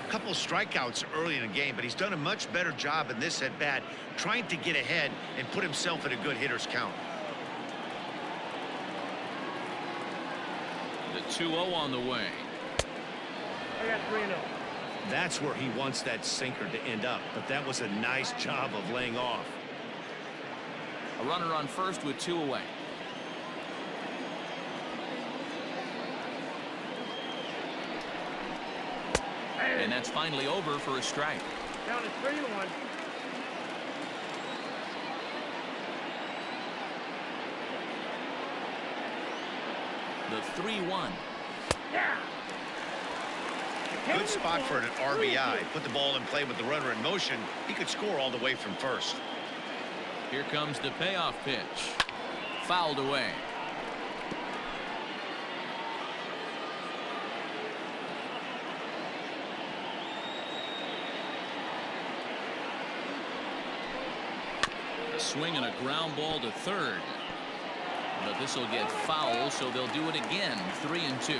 A couple strikeouts early in the game, but he's done a much better job in this at-bat trying to get ahead and put himself in a good hitter's count. The 2-0 on the way. I got 3-0. That's where he wants that sinker to end up, but that was a nice job of laying off. A runner on first with 2 away. And that's finally over for a strike. Count is 3-1. The 3-1. Yeah. Good spot for an RBI. Put the ball in play with the runner in motion. He could score all the way from first. Here comes the payoff pitch. Fouled away. A swing and a ground ball to third. But this will get foul, so they'll do it again. 3-2.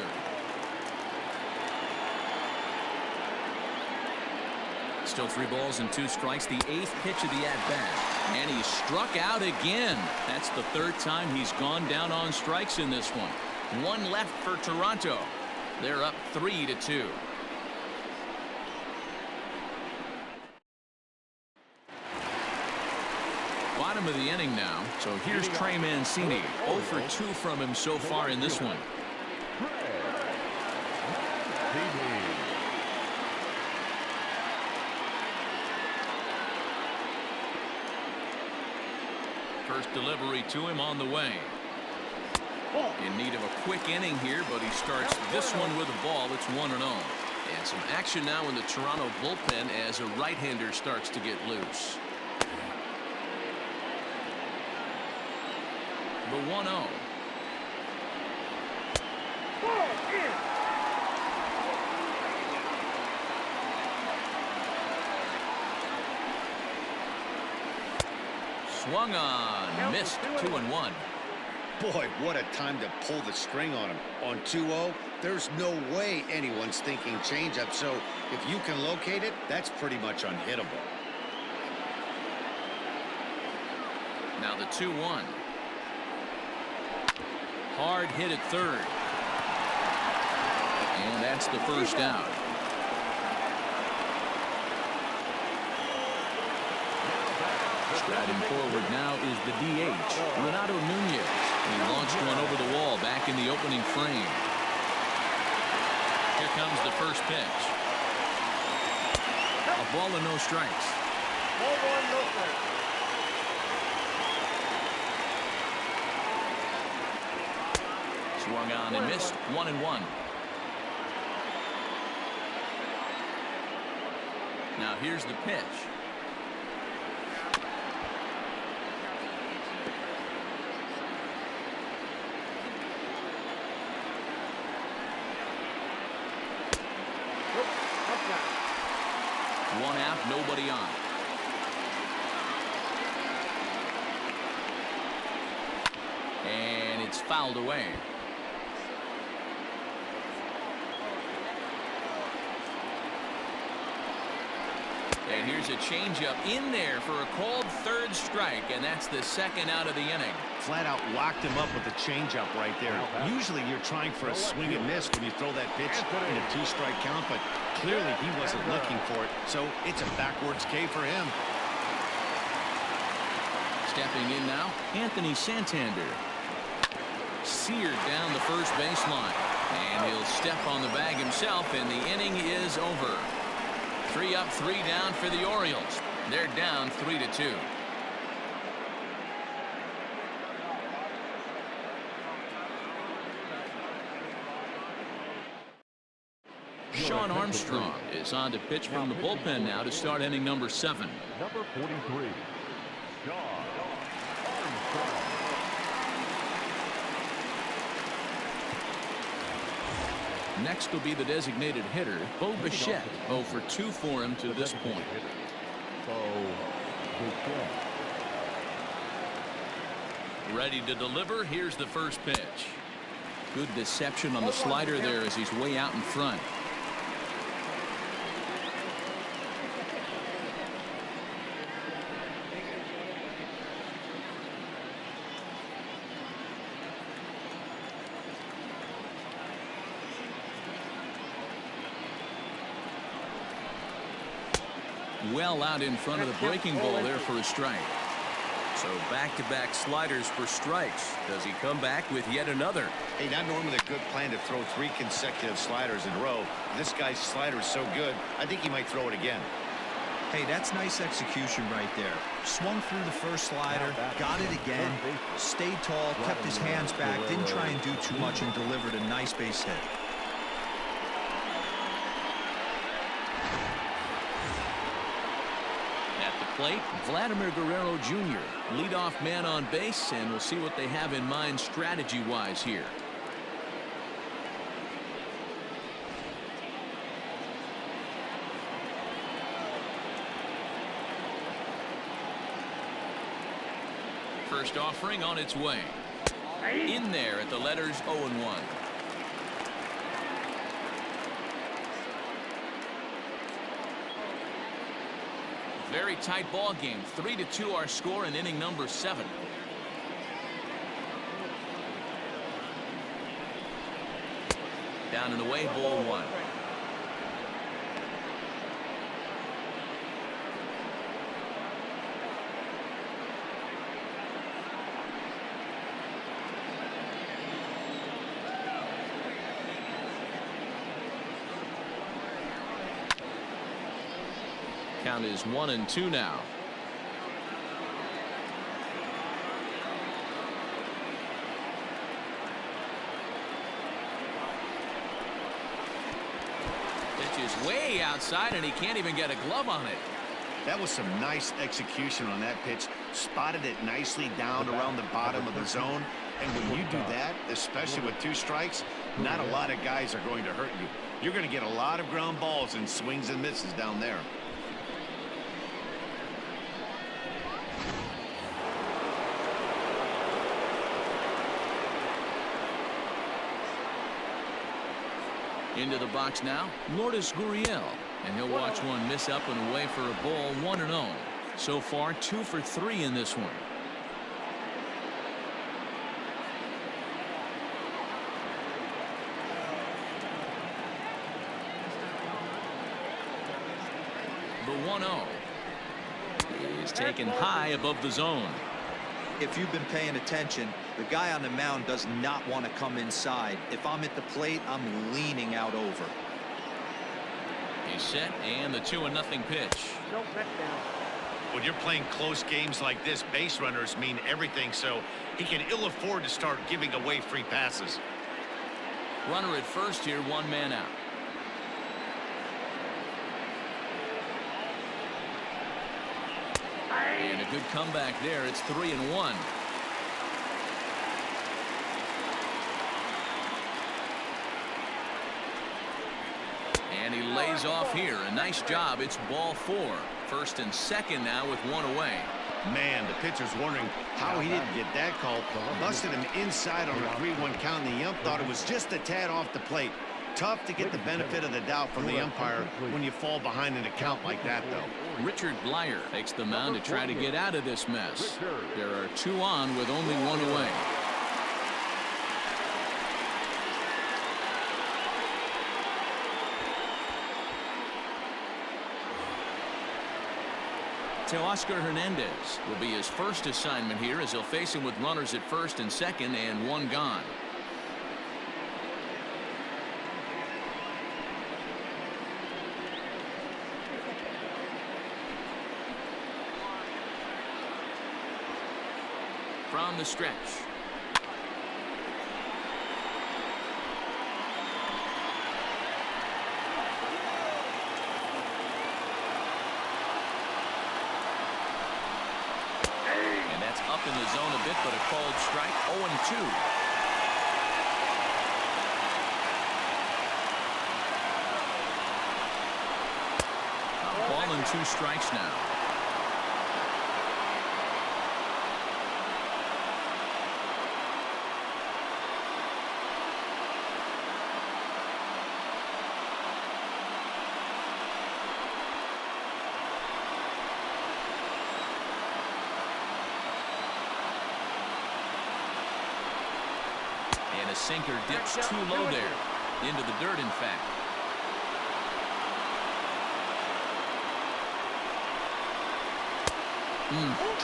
Still 3 balls and 2 strikes. The 8th pitch of the at-bat. And he struck out again. That's the 3rd time he's gone down on strikes in this one. 1 left for Toronto. They're up 3-2. Bottom of the inning now. So here's Trey Mancini. 0 for 2 from him so far in this one. First delivery to him on the way. In need of a quick inning here, but he starts this one with a ball. It's 1-0. And some action now in the Toronto bullpen as a right-hander starts to get loose. The 1-0. Swung on, missed. 2-1. Boy, what a time to pull the string on him. On 2-0, there's no way anyone's thinking changeup. So if you can locate it, that's pretty much unhittable. Now the 2-1. Hard hit at third. And that's the first out. Striding forward now is the DH, Renato Nunez. He launched one over the wall back in the opening frame. Here comes the first pitch. A ball and no strikes. Ball 1, no strikes. Swung on and missed. 1-1. Now here's the pitch. One out, nobody on. And it's fouled away. And here's a changeup in there for a called third strike, and that's the second out of the inning. Flat out locked him up with a changeup right there. Usually you're trying for a swing and miss when you throw that pitch in a 2-strike count, but clearly he wasn't looking for it, so it's a backwards K for him. Stepping in now, Anthony Santander. Seared down the first baseline, and he'll step on the bag himself, and the inning is over. 3 up, 3 down for the Orioles. They're down 3-2. Sean Armstrong is on to pitch from the bullpen now to start inning number 7. Number 43, Sean Armstrong. Next will be the designated hitter, Bo Bichette. 0 for 2 for him to this point. Ready to deliver. Here's the first pitch. Good deception on the slider there as he's way out in front. Well out in front of the breaking ball there for a strike. So back-to-back sliders for strikes. Does he come back with yet another? Hey, not normally a good plan to throw 3 consecutive sliders in a row. This guy's slider is so good, I think he might throw it again. Hey, that's nice execution right there. Swung through the first slider, got it again, stayed tall, kept his hands back, didn't try and do too much, and delivered a nice base hit. Plate, Vladimir Guerrero Jr. leadoff man on base, and we'll see what they have in mind strategy-wise here. First offering on its way. In there at the letters 0-1. Very tight ball game. 3-2 our score in inning number 7. Down and away, ball 1. Count is 1-2 now. Pitch is way outside, and he can't even get a glove on it. That was some nice execution on that pitch. Spotted it nicely down around the bottom of the zone. And when you do that, especially with 2 strikes, not a lot of guys are going to hurt you. You're going to get a lot of ground balls and swings and misses down there. Into the box now, Lourdes Gurriel, and he'll watch one miss up and away for a ball. 1-0. So far 2 for 3 in this one. The 1-0 is taken high above the zone. If you've been paying attention, the guy on the mound does not want to come inside. If I'm at the plate, I'm leaning out over. He's set, and the 2-0 pitch. No back down. When you're playing close games like this, base runners mean everything, so he can ill afford to start giving away free passes. Runner at first here, 1 man out. And a good comeback there. It's 3-1. And he lays off here. A nice job. It's ball 4. First and second now with 1 away. Man, the pitcher's wondering how he didn't get that call. Busted him inside on a 3-1 count, and the ump thought it was just a tad off the plate. Tough to get the benefit of the doubt from the umpire when you fall behind in a count like that, though. Richard Blyer takes the mound to try to get out of this mess. There are 2 on with only 1 away. Teoscar Hernandez will be his first assignment here as he'll face him with runners at first and second and 1 gone. from the stretch. And that's up in the zone a bit, but a called strike. 0-2. Ball and 2 strikes now. And a sinker dips too low there. Into the dirt, in fact.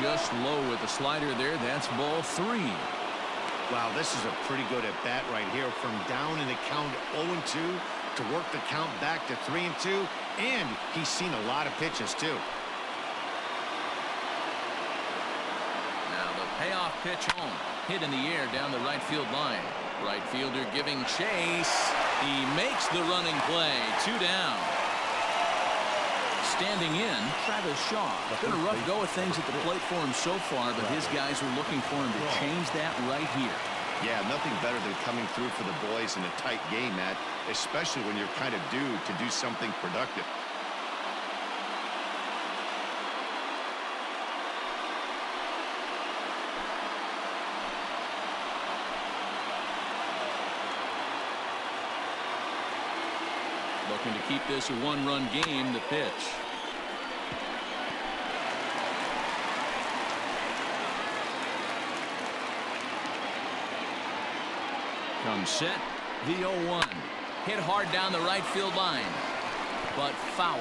Just low with the slider there. That's ball 3. Wow, this is a pretty good at bat right here. From down in the count 0-2 to work the count back to 3-2. And he's seen a lot of pitches, too. Now the payoff pitch home. Hit in the air down the right field line. Right fielder giving chase. He makes the running play. 2 down. Standing in, Travis Shaw. Been a rough go of things at the plate for him so far, but his guys are looking for him to change that right here. Yeah, nothing better than coming through for the boys in a tight game, Matt, especially when you're kind of due to do something productive. Looking to keep this a 1-run game. The pitch. Comes set. The 0-1. Hit hard down the right field line, but foul.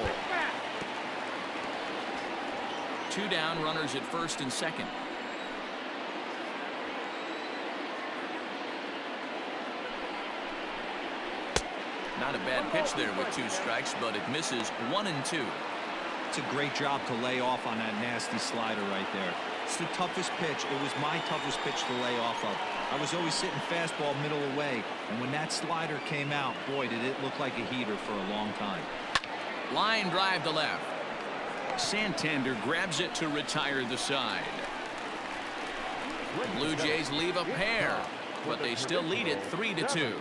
2 down, runners at first and second. Not a bad pitch there with 2 strikes, but it misses. 1-2. It's a great job to lay off on that nasty slider right there. It's the toughest pitch. It was my toughest pitch to lay off of. I was always sitting fastball middle away, and when that slider came out, boy, did it look like a heater for a long time. Line drive to left. Santander grabs it to retire the side. Blue Jays leave a pair, but they still lead it 3-2.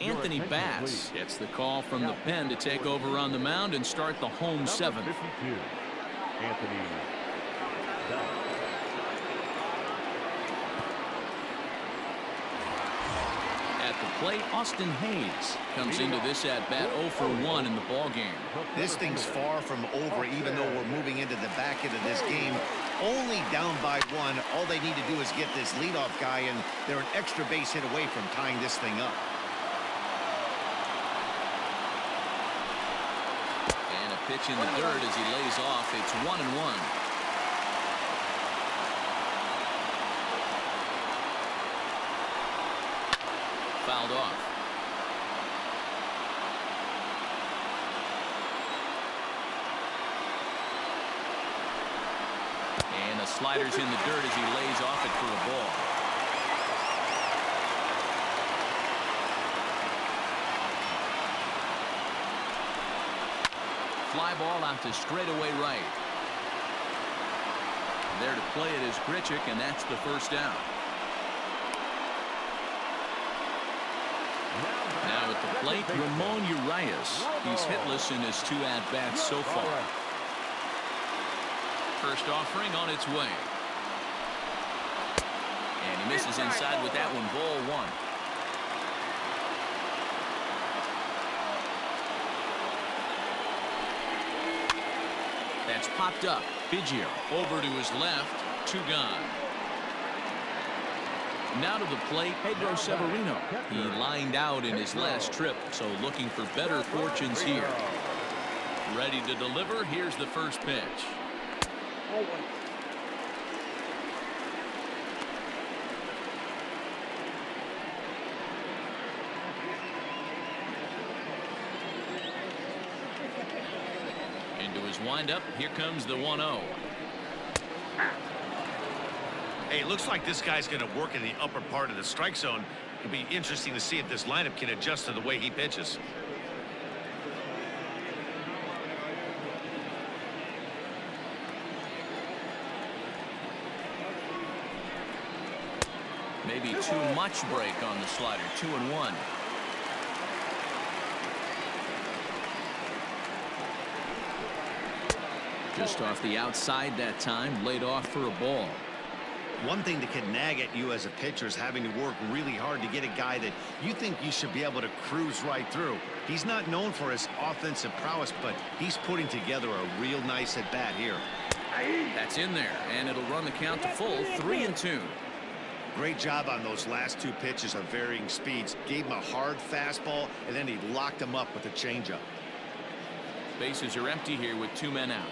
Anthony Bass gets the call from the pen to take over on the mound and start the home 7th. Anthony Bass. At the plate, Austin Hayes comes into this at bat 0 for 1 in the ball game. This thing's far from over, even though we're moving into the back end of this game. Only down by 1. All they need to do is get this leadoff guy, and they're an extra base hit away from tying this thing up. Pitch in the dirt as he lays off. It's 1-1. Fouled off. And the slider's in the dirt as he lays off it for a ball. Fly ball out to straightaway right. There to play it is Grichuk, and that's the first down. Now at the plate, Ramon Urias. He's hitless in his 2 at-bats so far. First offering on its way. And he misses inside with that one. Ball 1. That's popped up. Biggio over to his left. 2 gone. Now to the plate, Pedro Severino. He lined out in his last trip, so looking for better fortunes here. Ready to deliver. Here's the first pitch. his windup. Here comes the 1-0. Hey, it looks like this guy's going to work in the upper part of the strike zone. It'll be interesting to see if this lineup can adjust to the way he pitches. Maybe too much break on the slider. 2-1. Just off the outside that time, laid off for a ball. One thing that can nag at you as a pitcher is having to work really hard to get a guy that you think you should be able to cruise right through. He's not known for his offensive prowess, but he's putting together a real nice at bat here. That's in there, and it'll run the count to full. 3-2. Great job on those last two pitches of varying speeds. Gave him a hard fastball, and then he locked him up with a changeup. Bases are empty here with 2 men out.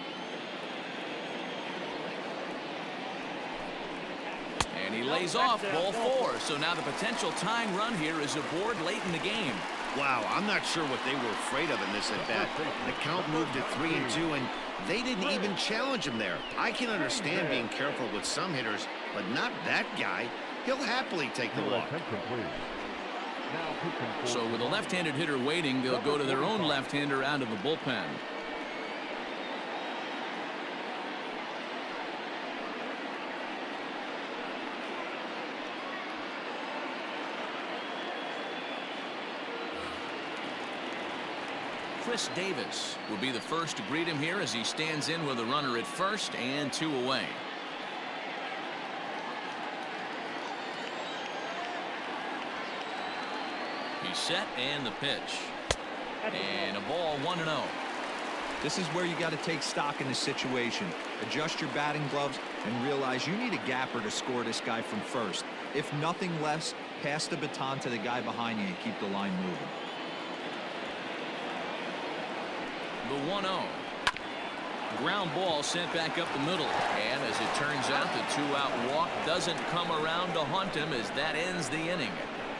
And he lays off. Ball 4. So now the potential tying run here is aboard late in the game. Wow, I'm not sure what they were afraid of in this at bat. The count moved to 3-2, and they didn't even challenge him there. I can understand being careful with some hitters, but not that guy. He'll happily take the walk. So with a left-handed hitter waiting, they'll go to their own left-hander out of the bullpen. Chris Davis will be the first to greet him here as he stands in with a runner at first and 2 away. He's set, and the pitch. And a ball, 1-0. This is where you got to take stock in the situation. Adjust your batting gloves and realize you need a gapper to score this guy from first. If nothing less, pass the baton to the guy behind you and keep the line moving. The 1-0. Ground ball sent back up the middle. And as it turns out, the 2-out walk doesn't come around to haunt him as that ends the inning.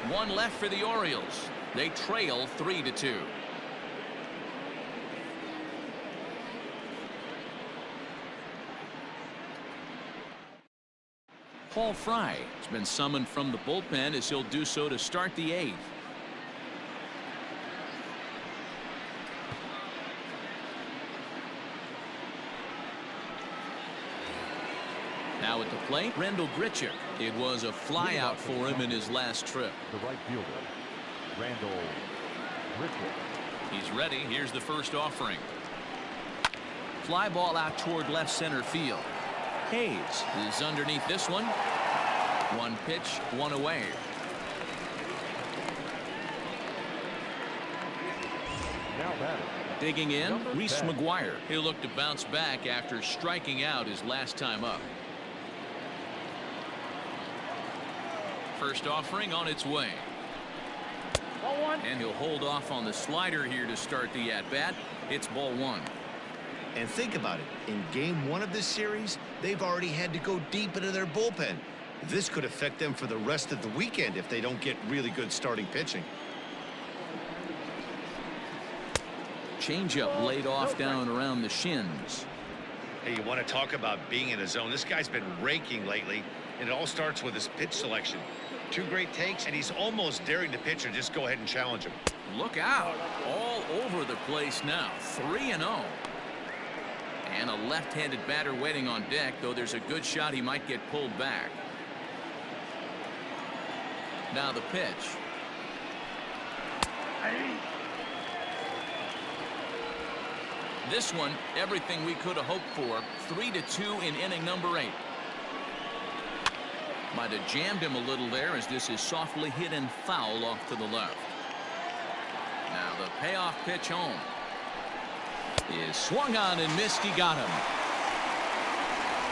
1 left for the Orioles. They trail 3-2. Paul Fry has been summoned from the bullpen as he'll do so to start the 8th. Now at the plate, Randall Grichuk. It was a flyout for him in his last trip. The right fielder, Randall Grichuk. He's ready. Here's the first offering. Fly ball out toward left center field. Hayes is underneath this one. 1 pitch, 1 away. Now batting. Digging in, Reese McGuire. He'll look to bounce back after striking out his last time up. First offering on its way. And he'll hold off on the slider here to start the at-bat. It's ball 1. And think about it. In game 1 of this series, they've already had to go deep into their bullpen. This could affect them for the rest of the weekend if they don't get really good starting pitching. Changeup laid off down around the shins. Hey, you want to talk about being in a zone? This guy's been raking lately, and it all starts with his pitch selection. 2 great takes, and he's almost daring the pitcher just go ahead and challenge him. Look out. All over the place now. 3-0. And a left-handed batter waiting on deck, though there's a good shot he might get pulled back. Now the pitch. This one, everything we could have hoped for. 3-2 in inning number 8. Might have jammed him a little there as this is softly hit and foul off to the left. Now the payoff pitch home is swung on and missed. He got him.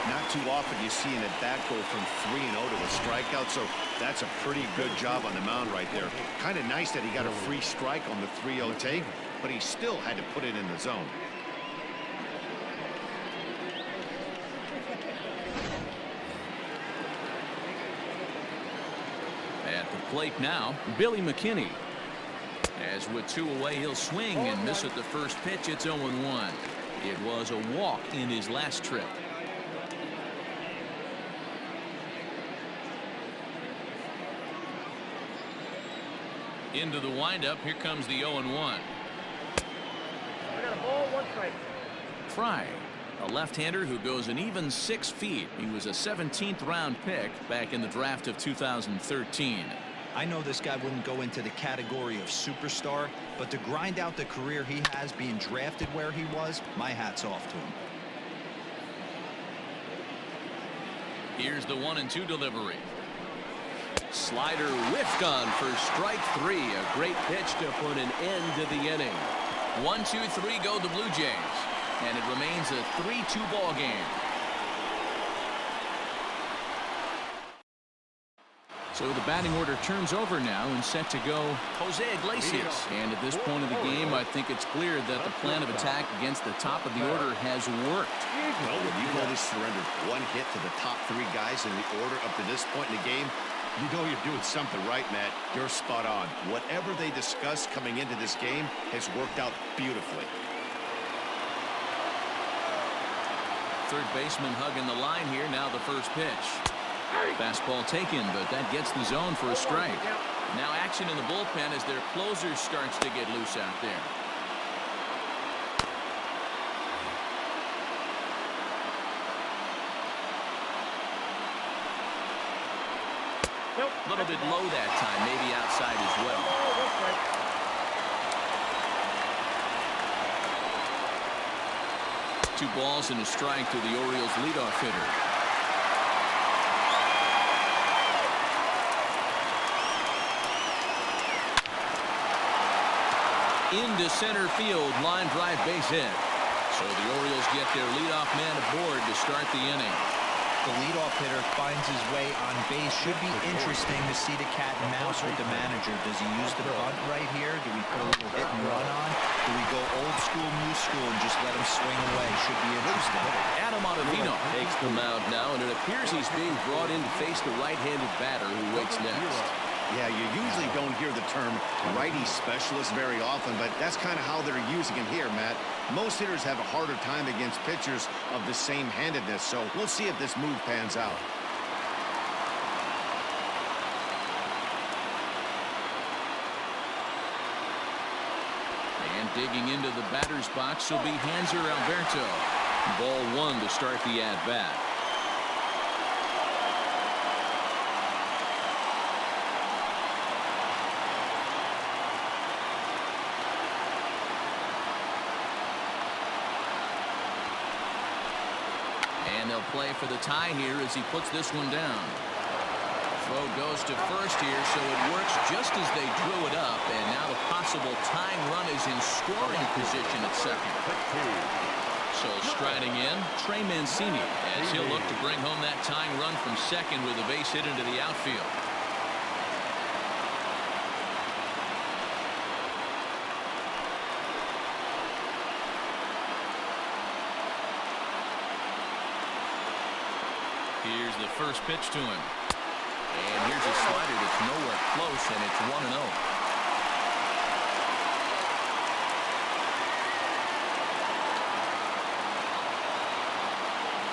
Not too often you see an at-bat go from 3-0 to a strikeout, so that's a pretty good job on the mound right there. Kind of nice that he got a free strike on the 3-0 take, but he still had to put it in the zone. At the plate now, Billy McKinney. As with 2 away, he'll swing and miss at the first pitch. It's 0-1. It was a walk in his last trip. Into the windup. Here comes the 0-1. I got a ball, 1 strike. Fry, a left-hander who goes an even 6 feet. He was a 17th round pick back in the draft of 2013. I know this guy wouldn't go into the category of superstar, but to grind out the career he has being drafted where he was, my hat's off to him. Here's the 1-2 delivery. Slider whiffed on for strike 3. A great pitch to put an end to the inning. 1-2-3 go the Blue Jays, and it remains a 3-2 ball game. So the batting order turns over now and set to go Jose Iglesias. And at this point of the game, I think it's clear that the plan of attack against the top of the order has worked. Well, when you've only surrendered 1 hit to the top 3 guys in the order up to this point in the game, you know you're doing something right, Matt. You're spot on. Whatever they discussed coming into this game has worked out beautifully. Third baseman hugging the line here. Now the first pitch. Fastball taken, but that gets the zone for a strike. Now action in the bullpen as their closer starts to get loose out there. A little bit low that time, maybe outside as well. 2 balls and a strike to the Orioles leadoff hitter. Into center field, line drive, base hit. So the Orioles get their leadoff man aboard to start the inning. The leadoff hitter finds his way on base. Should be interesting to see the cat and mouse with the manager. Does he use the bunt right here? Do we put a little hit and run on? Do we go old school, new school, and just let him swing away? Should be interesting. Adam Ottavino takes the mound now, and it appears he's being brought in to face the right-handed batter who waits next. Yeah, you usually don't hear the term righty specialist very often, but that's kind of how they're using him here, Matt. Most hitters have a harder time against pitchers of the same handedness, so we'll see if this move pans out. And digging into the batter's box will be Hanser Alberto. Ball 1 to start the at-bat. And they'll play for the tie here as he puts this one down. Throw goes to first here, so it works just as they drew it up. And now the possible tying run is in scoring position at second. So striding in, Trey Mancini, as he'll look to bring home that tying run from second with a base hit into the outfield. Here's the first pitch to him. And here's a slider that's nowhere close, and it's 1-0.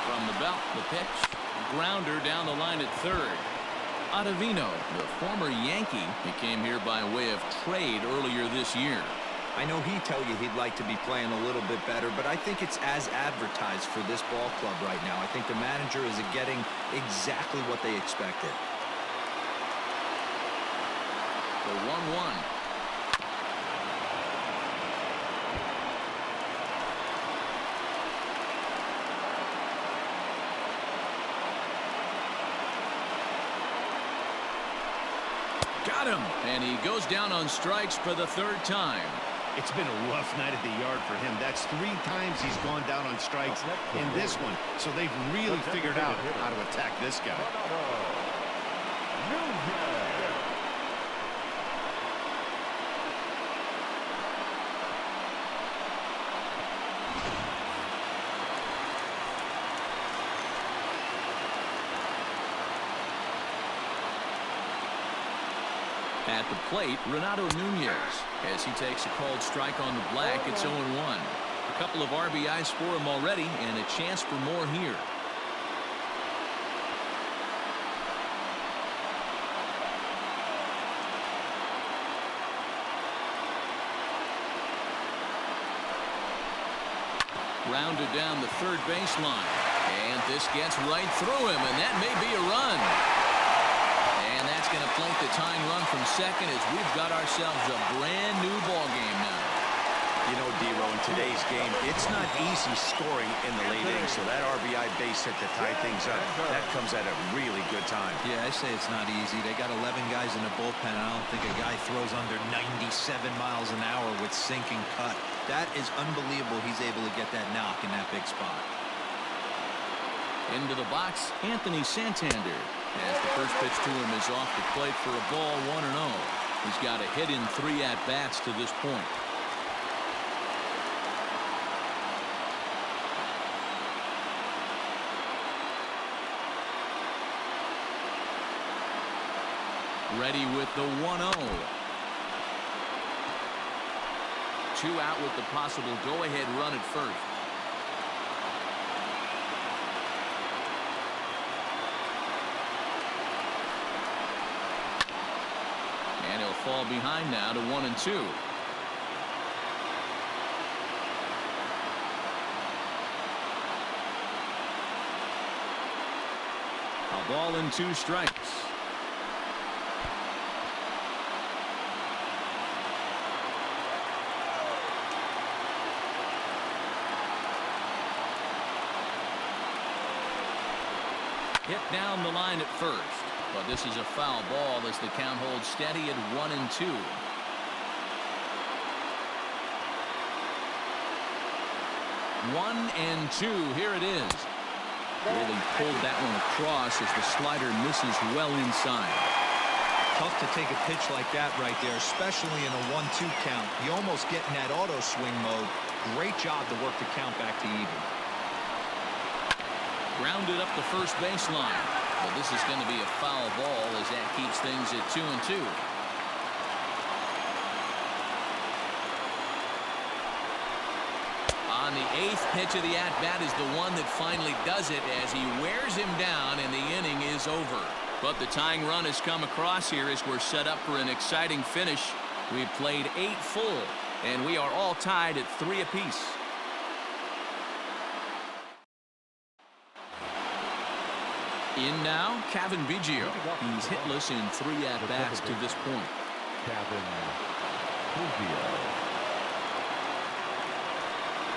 From the belt, the pitch. Grounder down the line at third. Ottavino, the former Yankee, he came here by way of trade earlier this year. I know he'd tell you he'd like to be playing a little bit better, but I think it's as advertised for this ball club right now. I think the manager is getting exactly what they expected. The 1-1. Got him, and he goes down on strikes for the 3rd time. It's been a rough night at the yard for him. That's 3 times he's gone down on strikes in this one. So they've really figured out how to attack this guy. At the plate, Renato Nunez, as he takes a called strike on the black. It's 0-1. couple of RBIs for him already, and a chance for more here. Rounded down the third baseline, and this gets right through him, and that may be a run. And that's going to flank the tying run from second as we've got ourselves a brand new ball game now. You know, D-Row, in today's game, it's not easy scoring in the late innings, so that RBI base hit to tie things up, that comes at a really good time. Yeah, I say it's not easy. They got 11 guys in the bullpen. I don't think a guy throws under 97 miles an hour with sinking cut. That is unbelievable he's able to get that knock in that big spot. Into the box, Anthony Santander. As the first pitch to him is off the plate for a ball, 1-0. He's got a hit in 3 at-bats to this point. Ready with the 1-0. 2 out with the possible go-ahead run at first. And he'll fall behind now to 1-2. A ball and 2 strikes. Hit down the line at first, but this is a foul ball as the count holds steady at 1-2. 1-2. Here it is. Really pulled that one across as the slider misses well inside. Tough to take a pitch like that right there, especially in a 1-2 count. You almost get in that auto swing mode. Great job to work the count back to even. Grounded up the first baseline. But this is going to be a foul ball as that keeps things at 2-2. On the 8th pitch of the at-bat is the one that finally does it as he wears him down and the inning is over. But the tying run has come across here as we're set up for an exciting finish. We've played 8 full, and we are all tied at 3 apiece. In now, Kevin Biggio. He's hitless in 3 at-bats to this point. Kevin Biggio.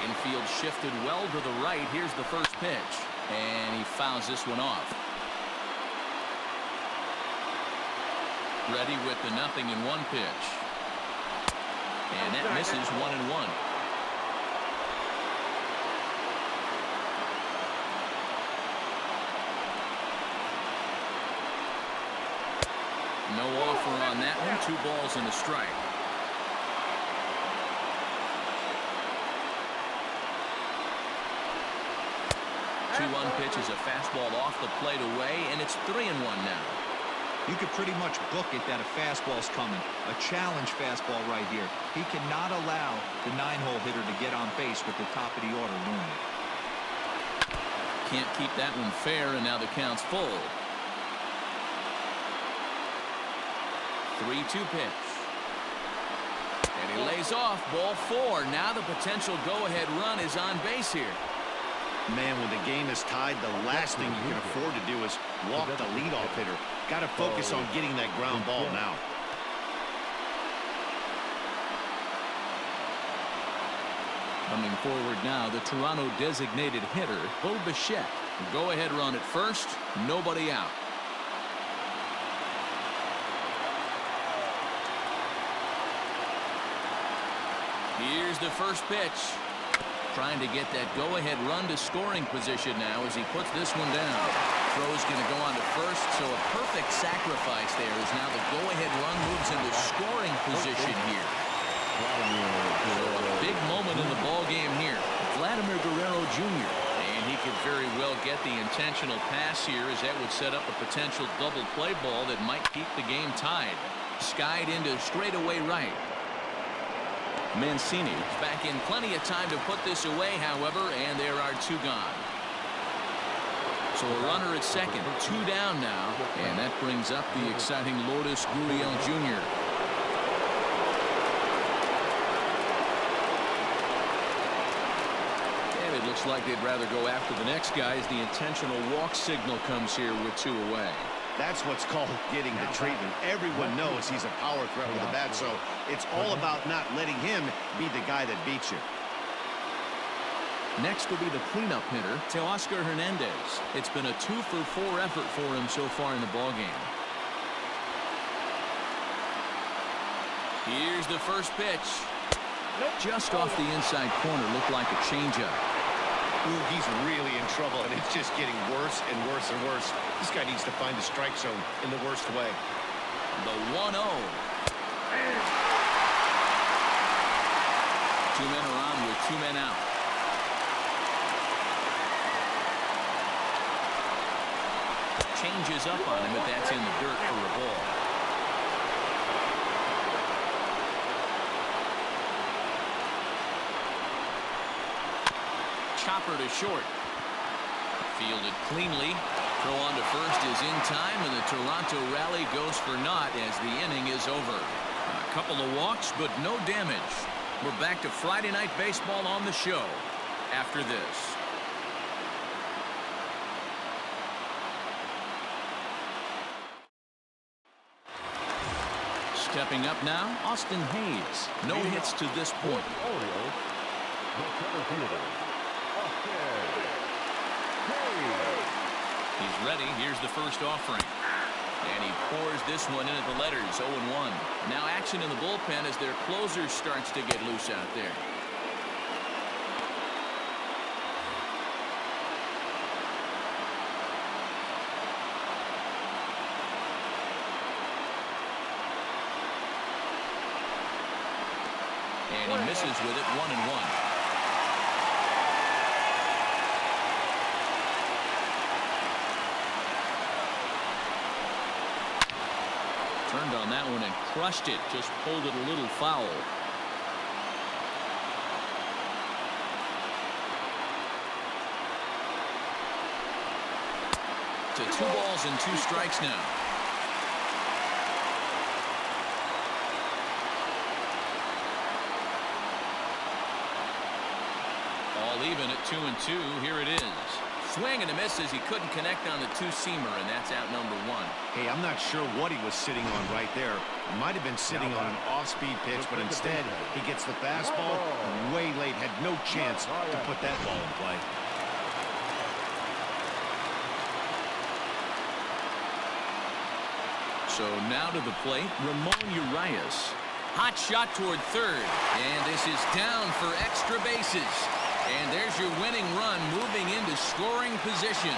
Infield shifted well to the right. Here's the first pitch, and he fouls this one off. Ready with the 0-1 pitch. And that misses 1-1. No offer on that one. 2 balls and a strike. Two-1 pitch is a fastball off the plate away, and it's 3-1 now. You could pretty much book it that a fastball's coming. A challenge fastball right here. He cannot allow the 9-hole hitter to get on base with the top of the order looming. Can't keep that one fair, and now the count's full. 3-2 pitch. And he lays off. Ball 4. Now the potential go-ahead run is on base here. Man, when the game is tied, the last thing you can afford to do is walk the leadoff hitter. Got to focus on getting that ground ball now. Coming forward now, the Toronto designated hitter, Bo Bichette. Go-ahead run at first. Nobody out. Here's the first pitch. Trying to get that go-ahead run to scoring position now as he puts this one down. Throw's going to go on to first, so a perfect sacrifice there as now the go-ahead run moves into scoring position here. So a big moment in the ball game here. Vladimir Guerrero Jr. And he could very well get the intentional pass here as that would set up a potential double play ball that might keep the game tied. Skied into straightaway right. Mancini is back in plenty of time to put this away, however, and there are 2 gone. So a runner at second, 2 down now, and that brings up the exciting Lourdes Gurriel Jr. And it looks like they'd rather go after the next guy as the intentional walk signal comes here with 2 away. That's what's called getting the treatment. Everyone knows he's a power threat with a bat, so it's all about not letting him be the guy that beats you. Next will be the cleanup hitter, Teoscar Hernandez. It's been a 2-for-4 effort for him so far in the ballgame. Here's the first pitch. Just off the inside corner, looked like a changeup. Ooh, he's really in trouble, and it's just getting worse and worse and worse. This guy needs to find the strike zone in the worst way. The 1-0. 2 men are on with 2 men out. Changes up on him, but that's in the dirt for a ball. Chopper to short. Fielded cleanly. Throw on to first is in time, and the Toronto rally goes for naught as the inning is over. A couple of walks, but no damage. We're back to Friday Night Baseball on the show after this. Stepping up now, Austin Hayes. No hits to this point. Orioles, the center fielder, Austin Hayes. He's ready. Here's the first offering. And he pours this one in at the letters, 0-1. Now action in the bullpen as their closer starts to get loose out there. And he misses with it, 1-1. Turned on that one and crushed it. Just pulled it a little foul. To 2 balls and 2 strikes now. All even at 2-2. Here it is. Swing and a miss as he couldn't connect on the 2-seamer, and that's out number 1. Hey, I'm not sure what he was sitting on right there. He might have been sitting on an off-speed pitch, but instead he gets the fastball way late. Had no chance to put that ball in play. So now to the plate, Ramon Urias. Hot shot toward third, and this is down for extra bases. And there's your winning run, moving into scoring position.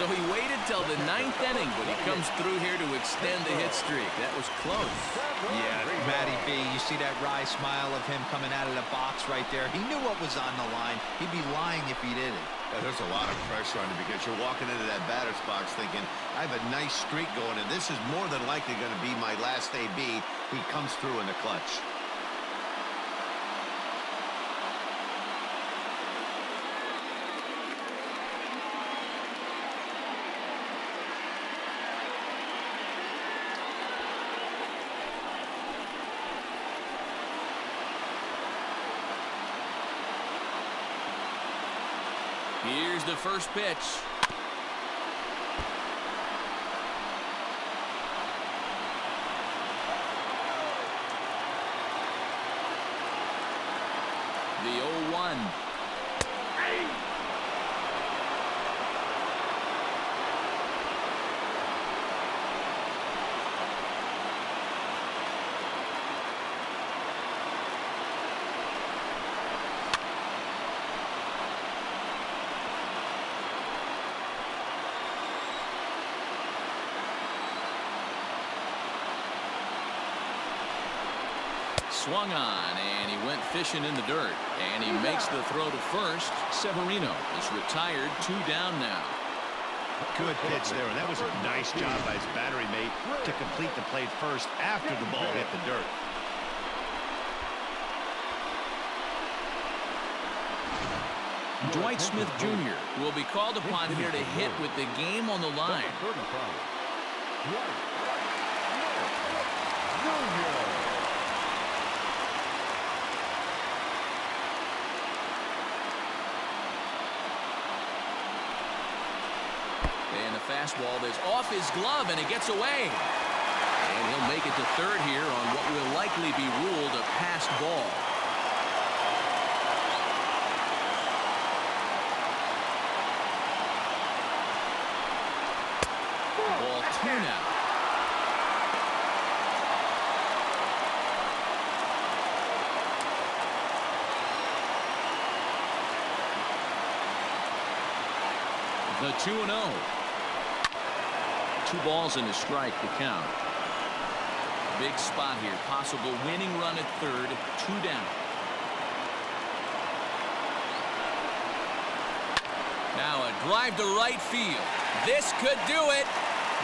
So he waited till the 9th inning, but he comes through here to extend the hit streak. That was close. Yeah, Matty B, you see that wry smile of him coming out of the box right there. He knew what was on the line. He'd be lying if he didn't. Yeah, there's a lot of pressure on him because you're walking into that batter's box thinking, I have a nice streak going, and this is more than likely going to be my last AB. He comes through in the clutch. Here's the first pitch. The 0-1. Swung on, and he went fishing in the dirt. And he makes the throw to first. Severino is retired, 2 down now. Good pitch there, and that was a nice job by his battery mate to complete the play first after the ball hit the dirt. Dwight Smith Jr. will be called upon here to hit with the game on the line. Number 35. Dwight Smith Jr. And the fastball is off his glove, and it gets away. And he'll make it to third here on what will likely be ruled a passed ball. Ball 2 now. The 2-0. 2 balls and a strike to count. Big spot here. Possible winning run at third. 2 down. Now a drive to right field. This could do it.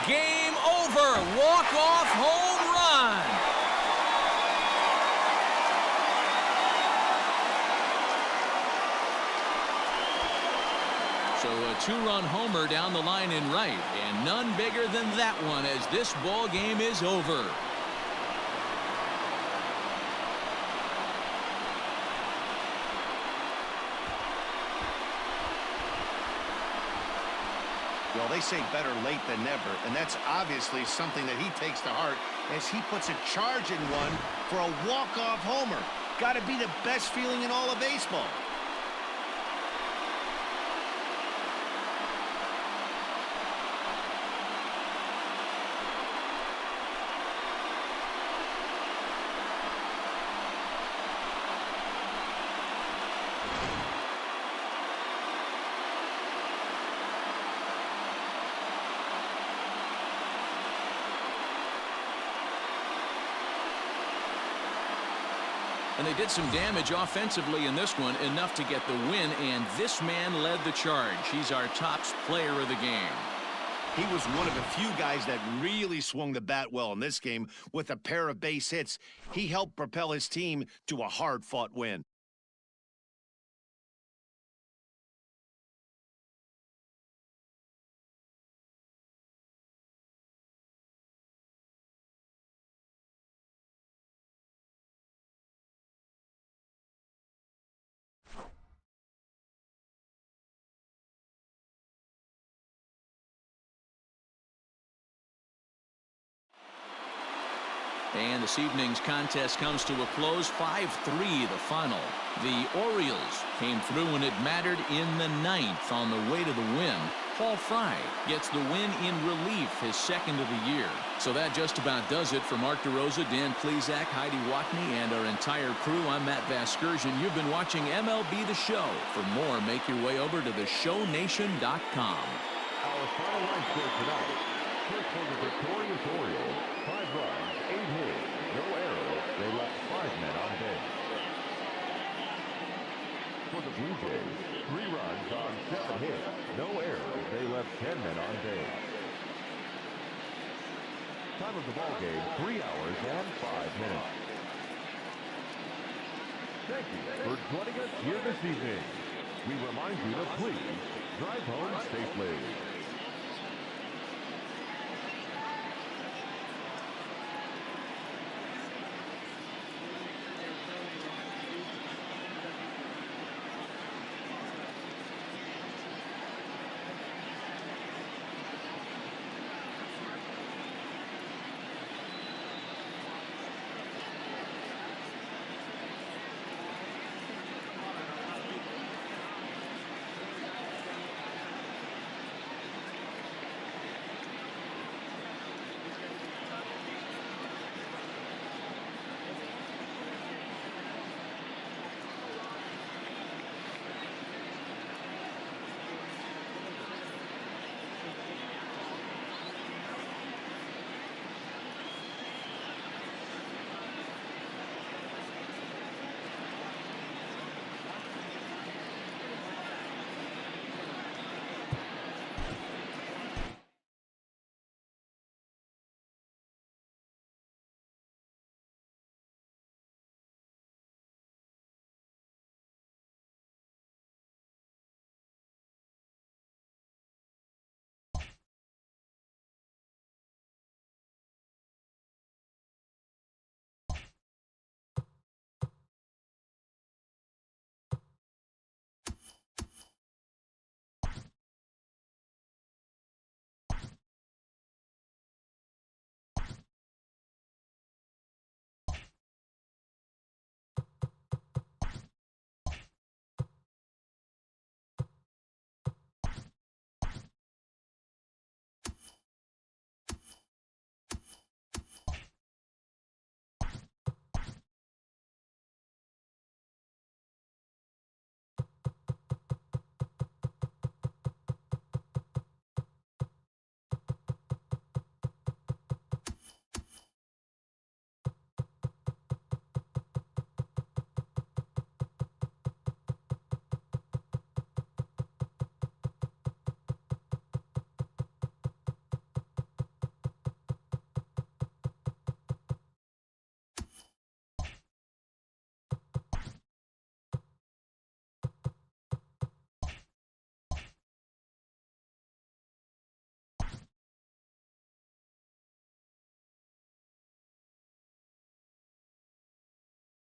Game over. Walk-off home run. So a 2-run homer down the line in right, and none bigger than that one as this ball game is over. Well, they say better late than never, and that's obviously something that he takes to heart as he puts a charge in one for a walk-off homer. Got to be the best feeling in all of baseball. And they did some damage offensively in this one, enough to get the win, and this man led the charge. He's our top player of the game. He was one of the few guys that really swung the bat well in this game with a pair of base hits. He helped propel his team to a hard-fought win. And this evening's contest comes to a close. 5-3 the final. The Orioles came through when it mattered in the 9th on the way to the win. Paul Fry gets the win in relief, his second of the year. So that just about does it for Mark DeRosa, Dan Plesac, Heidi Watney, and our entire crew. I'm Matt Vasgersian. You've been watching MLB The Show. For more, make your way over to theshownation.com. Our final line score tonight. First for the victorious Orioles, 5 runs, 8 hits, no errors. They left 5 men on base. For the Blue Jays, 3 runs on 7 hits, no errors. They left 10 men on base. Time of the ball game, 3 hours and 5 minutes. Thank you for joining us here this evening. We remind you to please drive home safely.